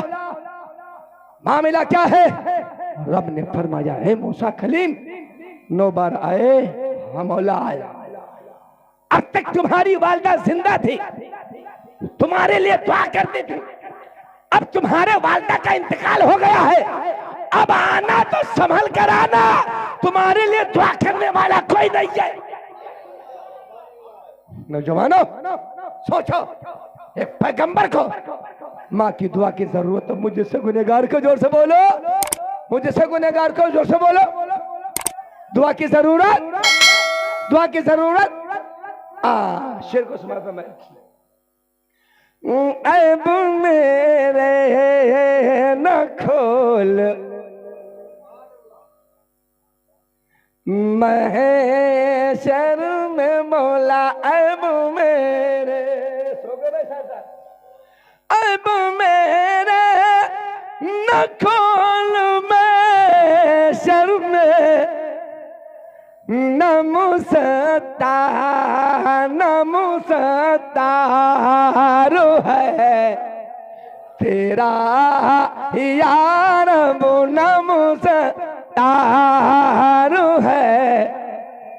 मामला क्या है? रब ने फरमाया है मूसा कलीम 9 बार आए, हाँ मौला आया। अब तक तुम्हारी वालिदा जिंदा थी, तुम्हारे लिए दुआ करती थी, अब तुम्हारे वालिदा का इंतकाल हो गया है, अब आना तो संभल कर आना, तुम्हारे लिए दुआ करने वाला कोई नहीं है। नौजवानों सोचो, एक पैगंबर को माँ की दुआ की जरूरत, तो मुझसे गुनहगार को जोर से बोलो, मुझसे गुनहगार को जोर से बोलो, दुआ की जरूरत, दुआ की जरूरत। शेर को सुना था मैं। ऐब मेरे न खोल महशर में मौला, ऐब मेरे, सो गए भाई साहब, ऐब मेरे न खोल महशर में, नमुसतारो है तेरा यार, वो नमुसतारो है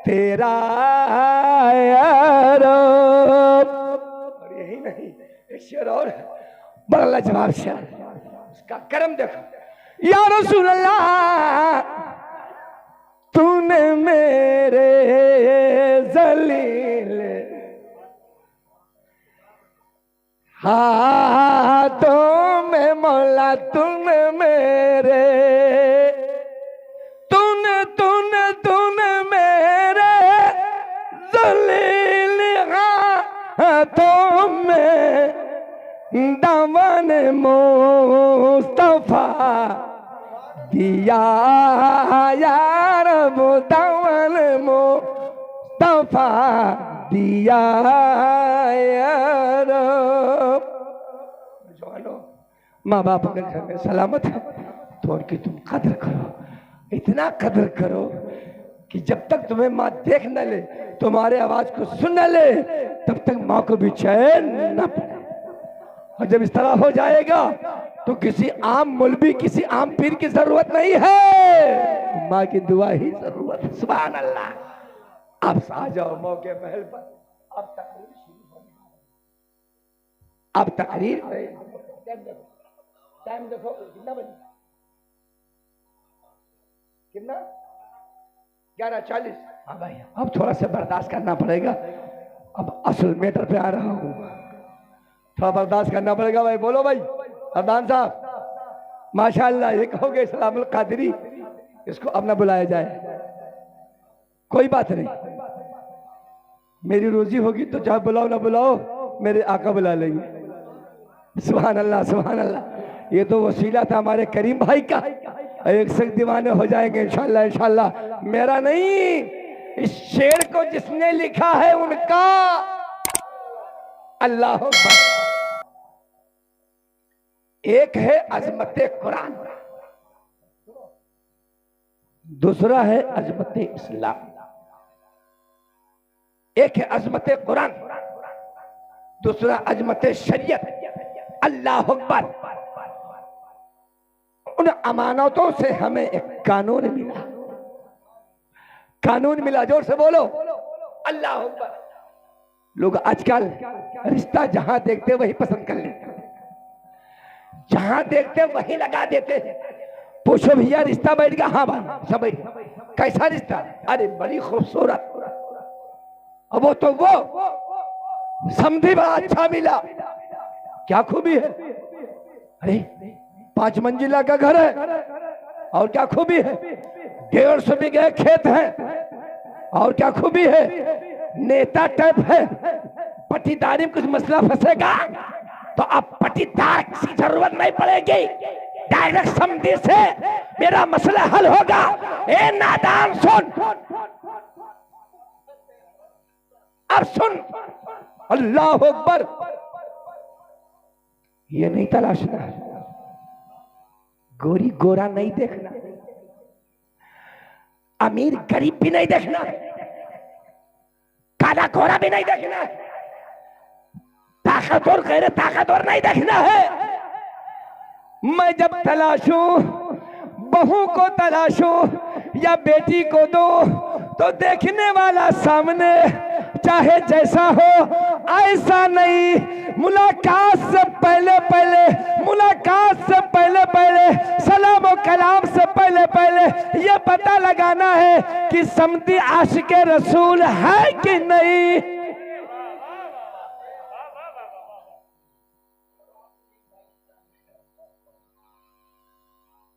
तेरा यार। और यही नहीं, एक शेर और है, बड़ा लाजवाब शेर, उसका कर्म देखो। या रसूल अल्लाह तूने मेरे जलील हाथों में मौला, तूने मेरे, तूने तूने तूने मेरे जलील हाथों में दामन मुस्तफा दिया यार, वो दामन मुस्तफा दिया यार। जवानों, माँ बाप अगर घर में सलामत है तो उनकी तुम कदर करो, इतना कदर करो कि जब तक तुम्हें माँ देख न ले, तुम्हारे आवाज को सुन न ले, तब तक माँ को भी चैन न पड़े। और जब इस तरह हो जाएगा तो किसी आम मौलवी, किसी आम पीर की जरूरत नहीं है, माँ की दुआ ही जरूरत है। सुभान अल्लाह। आप आ जाओ मौके महल पर, अब तकरीर शुरू हो, अब तकरीर टाइम देखो कितना बजे, कितना 11:40। हाँ भाई, अब थोड़ा सा बर्दाश्त करना पड़ेगा, अब असल मैटर पे आ रहा हूँ, थोड़ा बर्दाश्त करना पड़ेगा भाई। बोलो भाई अरदान साहब, माशाअल्लाह, ये कहोगे इस्लामुल कादरी, इसको अब ना बुलाया जाए, कोई बात नहीं, मेरी रोजी होगी तो चाहे बुलाओ ना बुलाओ, मेरे आका बुला लेंगे। सुभान अल्लाह, सुभान अल्लाह। ये तो वसीला था हमारे करीम भाई का, एक से दीवाने हो जाएंगे इंशाल्लाह, इंशाल्लाह। मेरा नहीं, इस शेर को जिसने लिखा है उनका। अल्लाह अकबर। एक है अजमत कुरान, दूसरा है अजमत इस्लाम। एक है अजमत कुरान, दूसरा अजमत शरीयत। अल्लाह अकबर। उन अमानतों से हमें एक कानून मिला, कानून मिला, जोर से बोलो अल्लाह अकबर। लोग आजकल रिश्ता जहां देखते वही पसंद कर लेते, जहां देखते वही लगा देते। पूछो भैया रिश्ता बैठ गया? हाँ भाई सब बैठ गया। कैसा रिश्ता? अरे बड़ी खूबसूरत। अब वो तो वो समझी बड़ा अच्छा मिला, क्या खूबी है? अरे 5 मंजिला का घर है, और क्या खूबी है? 150 बीघे खेत है, और क्या खूबी है? नेता टाइप है, पट्टीदारी में कुछ मसला फंसेगा तो अब पट्टीदार की जरूरत नहीं पड़ेगी, डायरेक्ट समझी से मेरा मसला हल होगा। ए नादान सुन, अब सुन, अल्लाह अकबर। ये नहीं तलाशना, गोरी गोरा नहीं देखना, अमीर गरीब भी नहीं देखना, काला गोरा भी नहीं देखना, ताकतवर गैर ताकतवर नहीं देखना है। मैं जब तलाशूं, बहू को तलाशूं या बेटी को दो, तो देखने वाला सामने चाहे जैसा हो ऐसा नहीं। मुलाकात से पहले सलाम और कलाम से पहले ये पता लगाना है कि समधी आशिक़े रसूल है कि नहीं।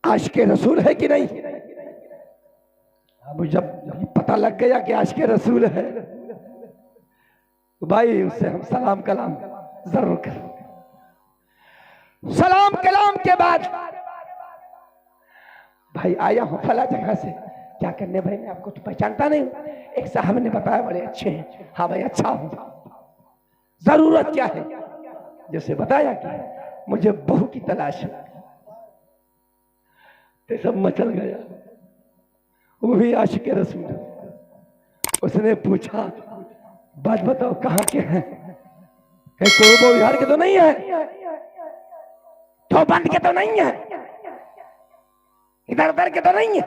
आशिक़े रसूल है कि नहीं। अब जब पता लग गया कि आशिक़े रसूल है तो भाई उससे हम सलाम कलाम जरूर करेंगे। सलाम कलाम के बाद भाई आया हूं फला जगह से, क्या करने भाई, मैं आपको तो पहचानता नहीं हूं। एक साहब ने बताया बड़े अच्छे हैं। हाँ भाई अच्छा हूं, जरूरत क्या है। जैसे बताया कि मुझे बहू की तलाश है, तो सब मचल गया। वो भी आशिक़े रसूल। उसने पूछा बात बताओ कहाँ के हैं, कोरबा बिहार के तो नहीं है, बंद के तो नहीं है, इधर उधर के तो नहीं है।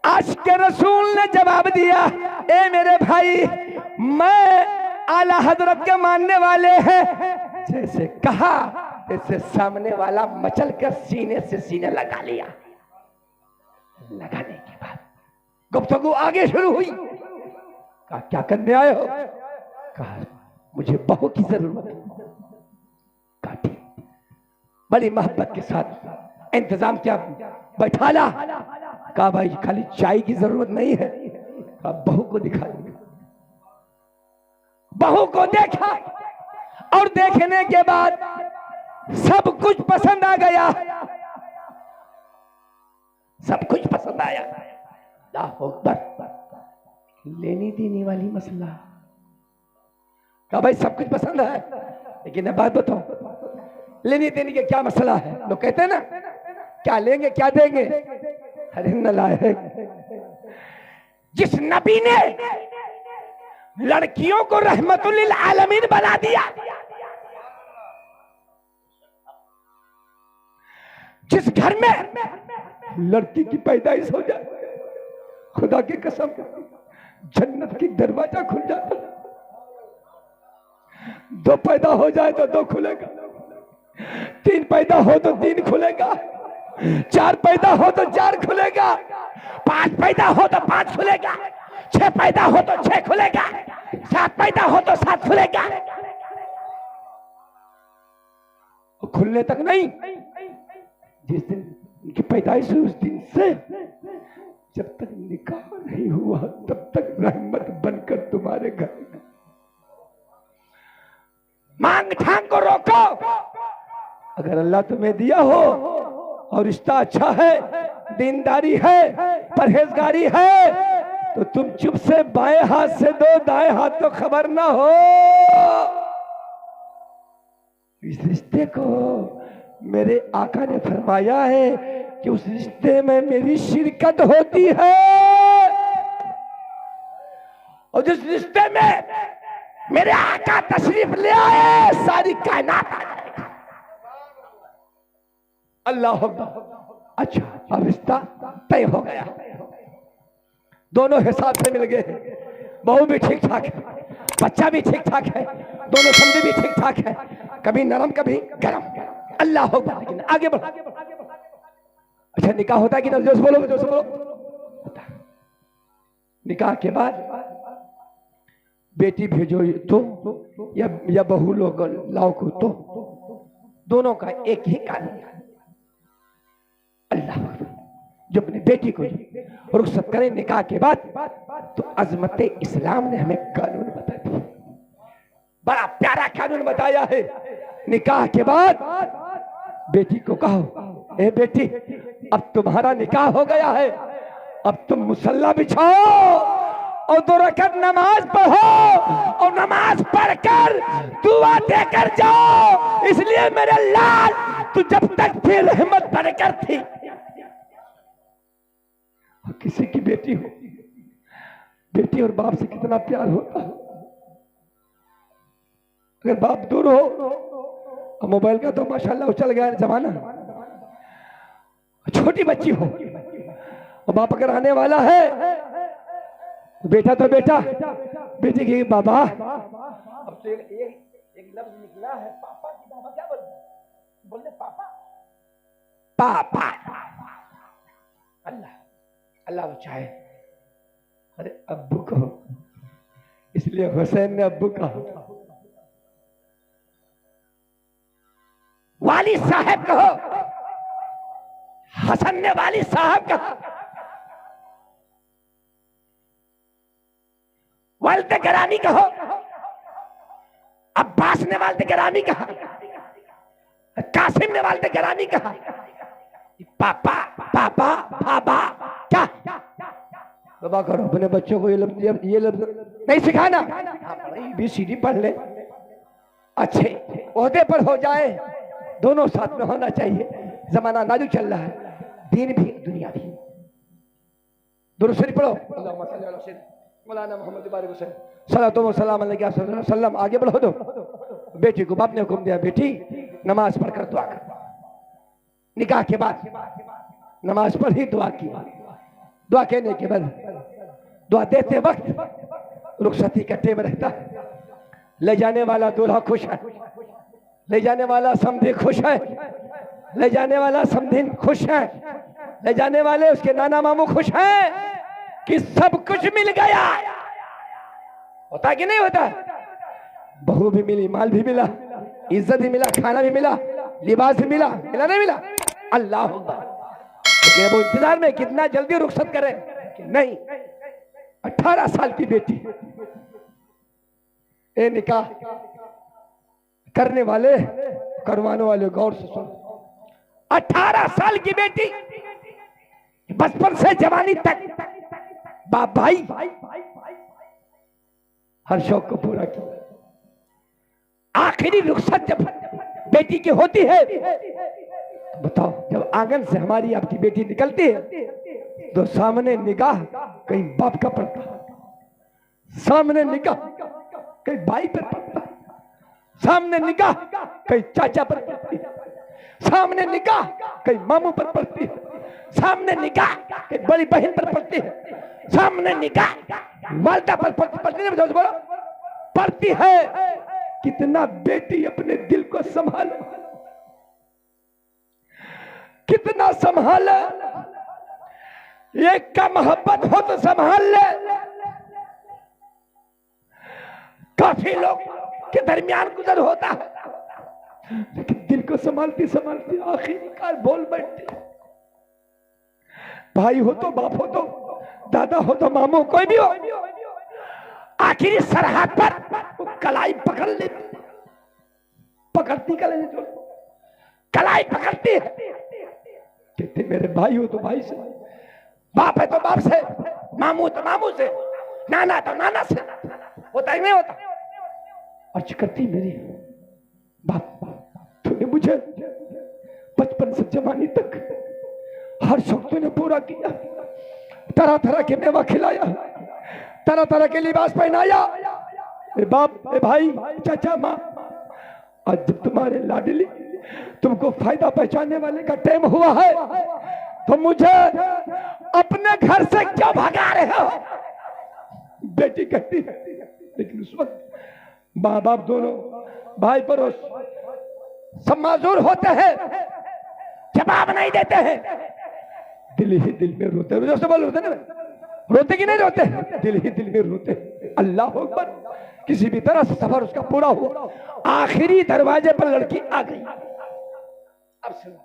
आशिक़े रसूल ने जवाब दिया, ए मेरे भाई, मैं आला हजरत के मानने वाले हैं। जैसे कहा जैसे सामने वाला मचल कर सीने से सीने लगा लिया। लगाने के बाद गुफ्तगू आगे शुरू हुई। कहा क्या करने आए हो। कहा मुझे बहू की जरूरत है। कहा ठीक। बड़ी मोहब्बत के साथ इंतजाम किया, बैठा ला। कहा भाई खाली चाय की जरूरत नहीं है। कहा बहू को दिखा। बहू को देखा और देखने के बाद सब कुछ पसंद आ गया, सब कुछ पसंद आया। अल्लाह अकबर। लेनी देनी वाली मसला। कहा भाई सब कुछ पसंद है, लेकिन अब बात बताओ लेनी देनी के क्या मसला है। लोग कहते हैं ना क्या लेंगे क्या देंगे। अरे नालायक, जिस नबी ने लड़कियों को रहमतुल लिल आलमीन बना दिया, जिस घर में लड़की की पैदाइश हो जाए, खुदा की कसम जन्नत की दरवाजा खुल जाता। दो पैदा हो जाए तो दो खुलेगा, तीन पैदा हो तो तीन खुलेगा, चार पैदा हो तो चार खुलेगा, पांच पैदा हो तो पांच खुलेगा, छह पैदा हो तो छह खुलेगा, सात पैदा हो तो सात खुलेगा। खुलने तक नहीं, जिस दिन उनकी पैदाइश हुई उस दिन से जब तक निकाह नहीं हुआ तब तक रहमत बनकर तुम्हारे घर। मांग ठांग को रोको। अगर अल्लाह तुम्हें दिया हो और रिश्ता अच्छा है, दीनदारी है, परहेजगारी है, तो तुम चुप से बाएं हाथ से दो, दाएं हाथ तो खबर ना हो। इस रिश्ते को मेरे आका ने फरमाया है कि उस रिश्ते में मेरी शिरकत होती है, और जिस रिश्ते में मेरे आका तशरीफ ले आए सारी कायनात आ जाएगा। अल्लाह अकबर। अच्छा अब रिश्ता तय हो गया, दोनों हिसाब से मिल गए। बहू भी ठीक ठाक है, बच्चा भी ठीक ठाक है, दोनों समझे भी ठीक ठाक है, कभी नरम कभी गरम। अल्लाह अकबर। लेकिन आगे बढ़ो। अच्छा निकाह होता है कि ना, जोश बोलो जोश बोलो। निकाह के बाद बेटी भेजो तो या बहू लोग लाओ को तो, दोनों का एक ही कानून। अल्लाह जो अपनी बेटी को रुखसत करे निकाह के बाद, तो अजमत इस्लाम ने हमें कानून बता दिया, बड़ा प्यारा कानून बताया है। निकाह के बाद बेटी को कहो ए बेटी, अब तुम्हारा निकाह हो गया है, अब तुम मुसल्ला बिछाओ और 2 रकात नमाज पढ़ो और नमाज पढ़कर दुआ देकर जाओ। इसलिए मेरे लाल, तू जब तक फिर रहमत बनकर थी, किसी की बेटी हो, बेटी और बाप से कितना प्यार होता है। अगर बाप दूर हो, मोबाइल का तो माशाल्लाह उछल गया जमाना, छोटी बच्ची हो और बाप अगर आने वाला है, बेटा तो बेटा, बेटी की बाबा। अब तो एक लफ्ज निकला है पापा की, बाबा क्या बोलते पापा, पापा। अल्लाह अल्लाह चाहे, अरे अब्बू कहो, इसलिए हुसैन ने अब्बू कहा। वाली साहब कहो, हसन ने वाली साहब कहा। वालदे गरामी कहो, अब्बास ने वालदे गरामी कहा, कासिम ने वालदे गरामी कहा। पापा पापा पापा क्या बाबा करो, अपने बच्चों को ये लफ्ज नहीं सिखाना। ABCD पढ़ ले, अच्छे ओहदे पर हो जाए, दोनों साथ में होना चाहिए। जमाना नाजुक चल रहा है, दीन भी दुनिया भी। दुरूद शरीफ पढ़ो, अल्लाहुम्मा सल्ली अला सय्यिदना मौलाना मोहम्मद बारिक हुसैन सल्लल्लाहु अलैहि वसल्लम। आगे बढ़ो दो। बेटी को बाप ने हुक्म दिया, बेटी नमाज पढ़कर दुआ कर। निकाह के बाद नमाज पढ़ी, दुआ की। दुआ कहने के बाद दुआ देते वक्त रुखसती का टेम रहता है। ले जाने वाला दूल्हा खुश है, ले जाने वाला समधी खुश है, ले जाने वाला समधीन खुश है, ले जाने वाले उसके नाना मामू खुश हैं कि सब कुछ मिल गया। होता कि नहीं होता? बहू भी मिली, माल भी मिला, इज्जत भी मिला, खाना भी मिला, लिबास भी मिला, मिला नहीं मिला? अल्लाह लेकिन वो इंतजार में कितना जल्दी रुखसत करे कि नहीं। 18 साल की बेटी, ए निकाह करने वाले करवाने वाले गौर से सुनो। 18 साल की बेटी, बचपन से जवानी तक बाप भाई हर शौक को पूरा किया। आखिरी रुखसत जब बेटी की होती है, बताओ, जब आंगन से हमारी आपकी बेटी निकलती है तो सामने निगाह कहीं बाप का पड़ता है, सामने निगाह कहीं भाई पर पड़ता है, सामने निगाह कहीं चाचा पर पड़ती है, सामने निगाह कहीं मामू पर पड़ती है, सामने निगाह कहीं बड़ी बहन पर पड़ती है, सामने निगाह वालदा पर पड़ती है। कितना बेटी अपने दिल को संभाले, कितना संभाले। एक का मोहब्बत हो तो संभाल ले। काफी लोग के दरमियान गुजर होता है, लेकिन दिल को संभालती संभालती आखिरी काल बोल बैठती। भाई हो तो बाप हो तो दादा हो तो मामू, कोई भी हो, आखिरी सरहद पर वो कलाई पकड़ लेती, पकड़ती कलाई पकड़ती है। कहते मेरे भाई हो तो भाई से, बाप है तो बाप से, मामू तो मामू से, नाना तो नाना से। होता ही नहीं होता? अर्ज करती मेरी बाप, तूने मुझे बचपन से जवानी तक हर शौक तूने पूरा किया, तरह तरह के मेवा खिलाया, तरह तरह के लिबास पहनाया। ए बाप, ए भाई, चाचा, माँ, आज जब तुम्हारे लाडली तुमको फायदा पहचानने वाले का टाइम हुआ है तो मुझे अपने घर से क्यों भगा रहे हो? बेटी कहती है। लेकिन उस वक्त माँ बाप दोनों, भाई पड़ोस सब माजूर होते हैं, जवाब नहीं देते हैं, दिल ही दिल में रोते। रोते बोल रोते ना, रोते कि नहीं रोते? दिल ही दिल में रोते। अल्लाह अकबर। किसी भी तरह से सफर उसका पूरा हुआ, आखिरी दरवाजे पर लड़की आ गई। अब सुनो,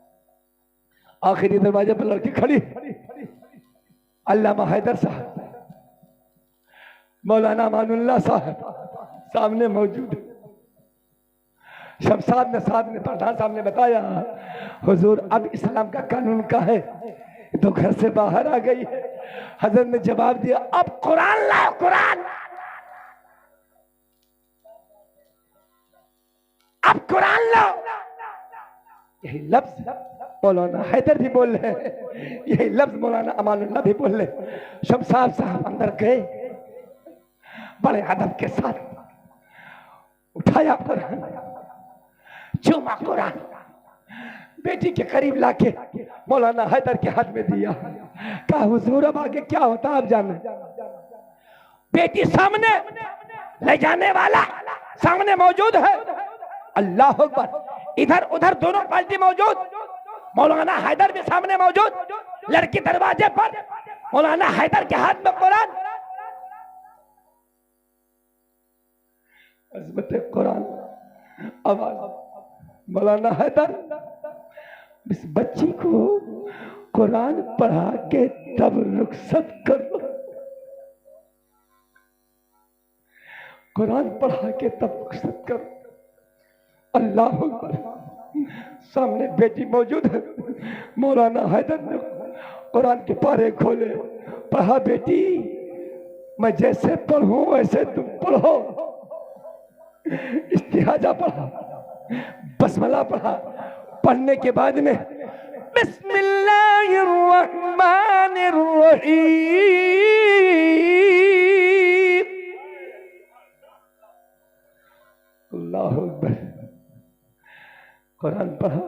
आखिरी दरवाजे पर लड़की खड़ी, अल्लामा हैदर साहब, मौलाना मानुल्लाह साहब सामने मौजूद है। शमशाद ने साहब ने प्रधान साहब ने बताया, हुजूर अब इस्लाम का कानून का है, तो घर से बाहर आ गई है। हजरत ने जवाब दिया, अब कुरान लाओ, कुरान, अब कुरान लाओ। यही लफ्ज मौलाना हैदर भी बोल रहे हैं, यही लफ्ज मौलाना अमानुल्लाह भी बोल रहे। शमशाद साहब अंदर गए, बड़े अदब के साथ उठाया कुरान, चूमा कुरान, बेटी के करीब लाके मौलाना हैदर के हाथ में दिया। कहा हुजूर अब आगे क्या होता आप जाने। बेटी सामने, ले जाने वाला सामने मौजूद है, अल्लाह अकबर, इधर उधर दोनों पार्टी मौजूद, मौलाना हैदर भी सामने मौजूद, लड़की दरवाजे पर, मौलाना हैदर के हाथ में कुरान। अज़मत कुरान, आवाज, मौलाना हैदर इस बच्ची को कुरान पढ़ा के तब रुखसत करो, कुरान पढ़ा के तब रुखसत करो। अल्लाह अकबर, सामने बेटी मौजूद है, मौलाना हैदर ने कुरान के पारे खोले, पढ़ा बेटी, मैं जैसे पढ़ूं वैसे तुम पढ़ो। इस्तिहाजा पढ़ा, बसमला पढ़ा, पढ़ने के बाद में बिस्मिल्लाहिर्रहमानिर्रहीम, अल्लाह अकबर, कुरान पढ़ा,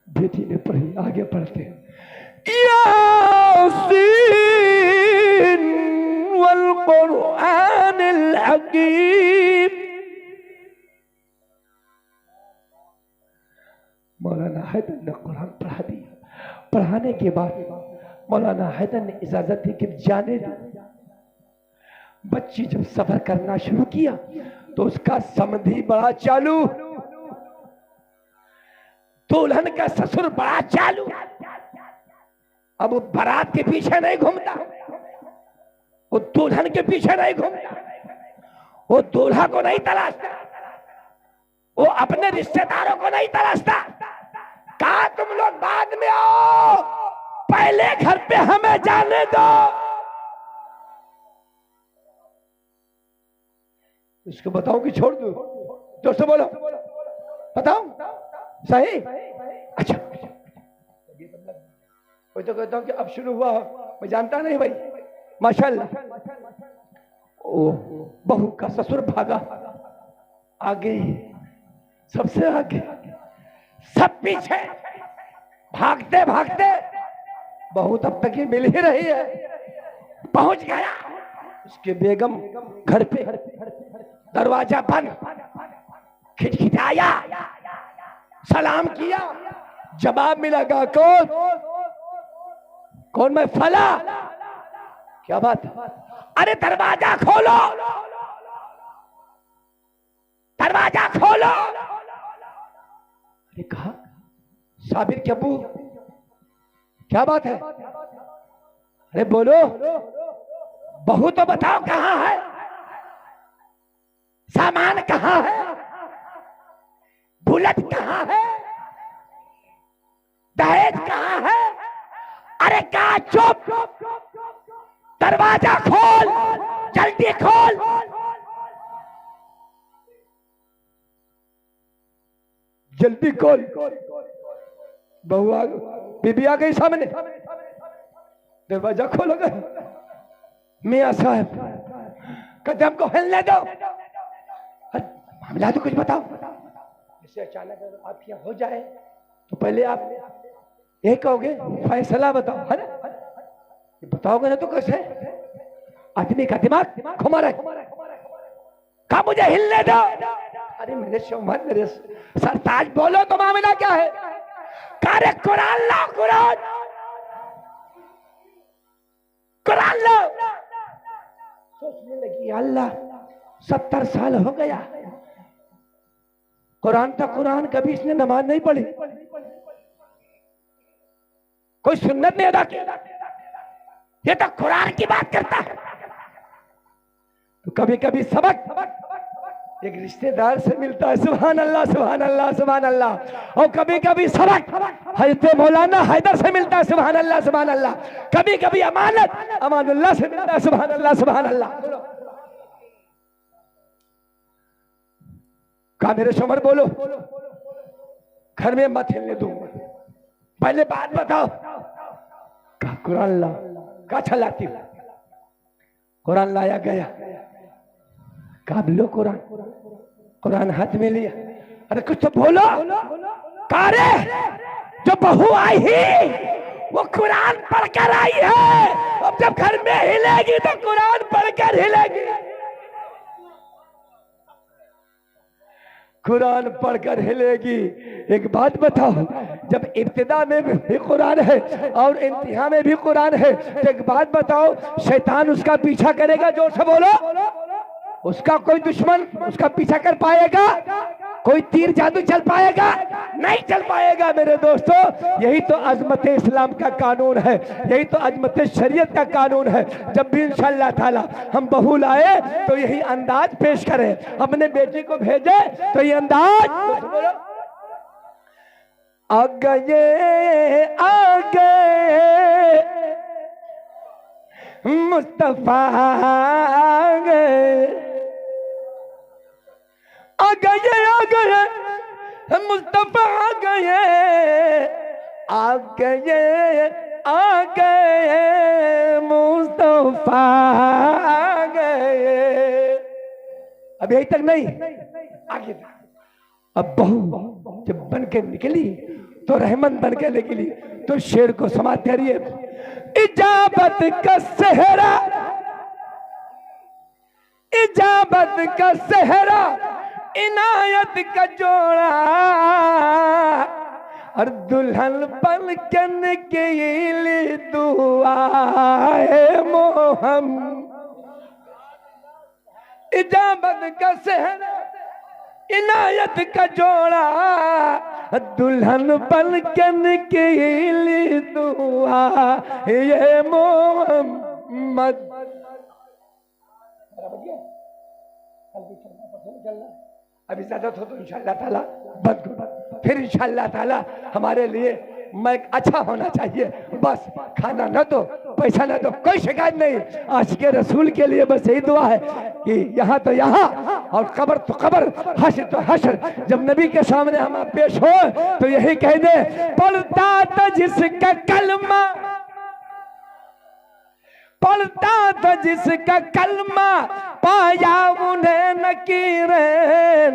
बेटी ने पढ़ी, आगे पढ़ते यासीन वल कुरआनिल हकीम। मौलाना हैदर ने कुरान पढ़ा दिया। पढ़ाने के बाद मौलाना हैदर ने इजाजत दी कि जाने दो। बच्ची जब सफर करना शुरू किया तो उसका समधी बड़ा चालू, दुल्हन का ससुर बड़ा चालू। अब वो बारात के पीछे नहीं घूमता, वो दुल्हन के पीछे नहीं घूमता, वो दूल्हा को नहीं तलाशता, वो अपने रिश्तेदारों को नहीं तलाशता। कहा तुम लोग बाद में आओ, पहले घर पे हमें जाने दो। इसको बताऊं कि छोड़ दूं? दोस्तों बोलो, बताऊं? सही? अच्छा, कोई तो कहता हूं कि अब शुरू हुआ, मैं जानता नहीं भाई। माशाल्लाह, ओ बहू का ससुर भागा, आगे, सबसे आगे, सब पीछे, भागते भागते बहू तब तक ही मिल ही रही है, पहुंच गया। उसके बेगम घर पे, दरवाजा बंद, खिटखिटाया, सलाम किया, जवाब मिला, कौन? कौन? मैं फला। क्या बात? अरे दरवाजा खोलो, दरवाजा खोलो। अरे कहा साबिर के अब्बू, क्या बात है? अरे बोलो, बहू तो बताओ कहां है, सामान कहां है, बुलेट कहां है, दहेज कहां है? अरे कहा चुप, दरवाजा खोल, जल्दी खोल। जल्दी खोल। बहू आ गई, बीबी आ गई सामने, दरवाजा खोलोगे? मियां साहब कहते हमको हिलने दो, मामला तो कुछ बताओ। जैसे अचानक आपके यहाँ हो जाए तो पहले आप ये कहोगे फैसला बताओ, है ना? बताओगे ना तो कैसे? आदमी का दिमाग घुमा रहा है। कहा मुझे हिलने दो। अरे मेरे शोभन, मेरे सरताज, बोलो तो मामला क्या है? कार्य कुरान लो, कुरान, कुरान लो। सोचने लगी अल्लाह 70 साल हो गया, कुरान तो कुरान, कभी इसने नमाज नहीं पढ़ी, कोई सुन्नत नहीं अदा की, ये तो कुरान की बात करता है। तो कभी कभी सबक एक रिश्तेदार से मिलता है, सुभान अल्लाह सुभान अल्लाह सुभान अल्लाह। और कभी कभी सबक हजरत मौलाना हैदर से मिलता है, सुभान अल्लाह सुभान अल्लाह। कभी कभी अमानत अमानुल्लाह से मिलता है, सुभान अल्लाह सुभान अल्लाह। कहा मेरे शोमर बोलो, घर में मत हिलने दूंगा, पहले बात बताओ। कहा कुरान ला। कहा चलाती हूं। कुरान लाया गया। कहा लो कुरान। कुरान हाथ में लिया। अरे कुछ तो बोलो। कहा रे जो बहू आई ही वो कुरान पढ़कर आई है, अब जब घर में हिलेगी तो कुरान पढ़कर हिलेगी। कुरान पढ़कर हिलेगी। एक बात बताओ, जब इब्तिदा में भी कुरान है और इंतहा में भी कुरान है, तो एक बात बताओ, शैतान उसका पीछा करेगा? जोर से बोलो। उसका कोई दुश्मन उसका पीछा कर पाएगा? कोई तीर जादू चल पाएगा? नहीं चल पाएगा मेरे दोस्तों। यही तो अजमत इस्लाम का कानून है, यही तो अजमत शरीयत का कानून है। जब भी इंशाअल्लाह ताला हम बहू लाए तो यही अंदाज पेश करें, अपने बेटे को भेजे तो ये अंदाज। आ गए मुस्तफा आ गए मुस्तफा आ गए मुस्तफा आ गए। अब यही तक नहीं, आगे अब बहू जब बन के निकली तो रहमत बन के निकली। तो शेर को समाप्त करिए। इजाबत का सेहरा, इजाबत का सेहरा, इनायत का जोड़ा, और दुल्हन बन के निकली दुआ है मोहम। इजाबत का सेहरा, इनायत का जोड़ा, दुल्हन बन के निकली दुआ ये मोहम्मद। अब इजाजत हो तो इंशाअल्लाह ताला बंद करो, फिर इंशाअल्लाह ताला हमारे लिए मैं अच्छा होना चाहिए। बस खाना न दो, पैसा न दो, कोई शिकायत नहीं। आज के रसूल के लिए बस यही दुआ है कि यहाँ तो यहाँ और कब्र तो कब्र, हश्र तो हश्र। जब नबी के सामने हम पेश हो तो यही कह दे, पढ़ता था जिसका कलमा, पढ़ता था जिसका कलमा, पाया उन्हें नकीरें,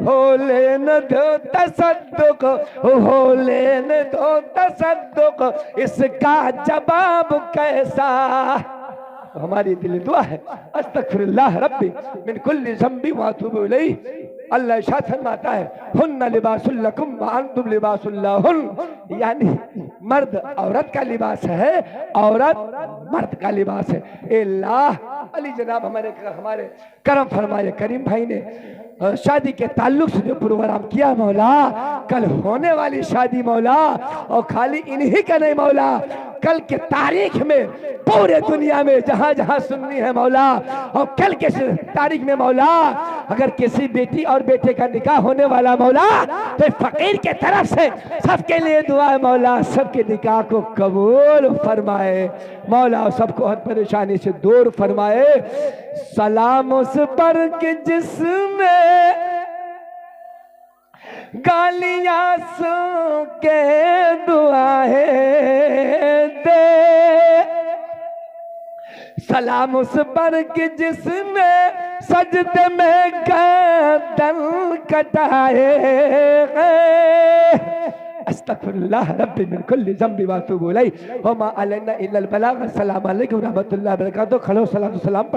हो लेन दो तसद्दुक, हो लेन दो तसद्दुक, इसका जवाब कैसा। तो हमारी दिल दुआ है, अस्तगफिरुल्लाह रब्बी मिन कुल्ली ज़ंबी व अतूबु इलैह। अल्लाह इरशाद फरमाता है, हुन्ना लिबासुल लकुम व अंतुम लिबासुल लहुन, यानी मर्द औरत का लिबास है, औरत मर्द का लिबास है। अल्लाह अली जनाब हमारे करम फरमाए। करीम भाई ने शादी के ताल्लुक से जो प्रोग्राम किया मौला, कल होने वाली शादी मौला, और खाली इन्हीं का नहीं मौला, कल के तारीख में पूरे दुनिया में जहां जहां सुननी है मौला, और कल के तारीख में मौला अगर किसी बेटी और बेटे का निकाह होने वाला मौला, तो फकीर के तरफ से सबके लिए दुआ है मौला, सबके निकाह को कबूल फरमाए मौला, सबको हर परेशानी से दूर फरमाए। सलाम उस पर कि जिसने गालियां सुन के दुआएं दे, सलाम उस पर कि जिसने सजदे में गर्दन कटाए। अस्तगफिरुल्लाह रब्बी मिन कुल्ली ज़ंबी व अतूबु इलैह व मा अलैना इल्लल बलाग। अस्सलामु अलैकुम व रहमतुल्लाहि व बरकातहू। खड़ो सलाम सलाम।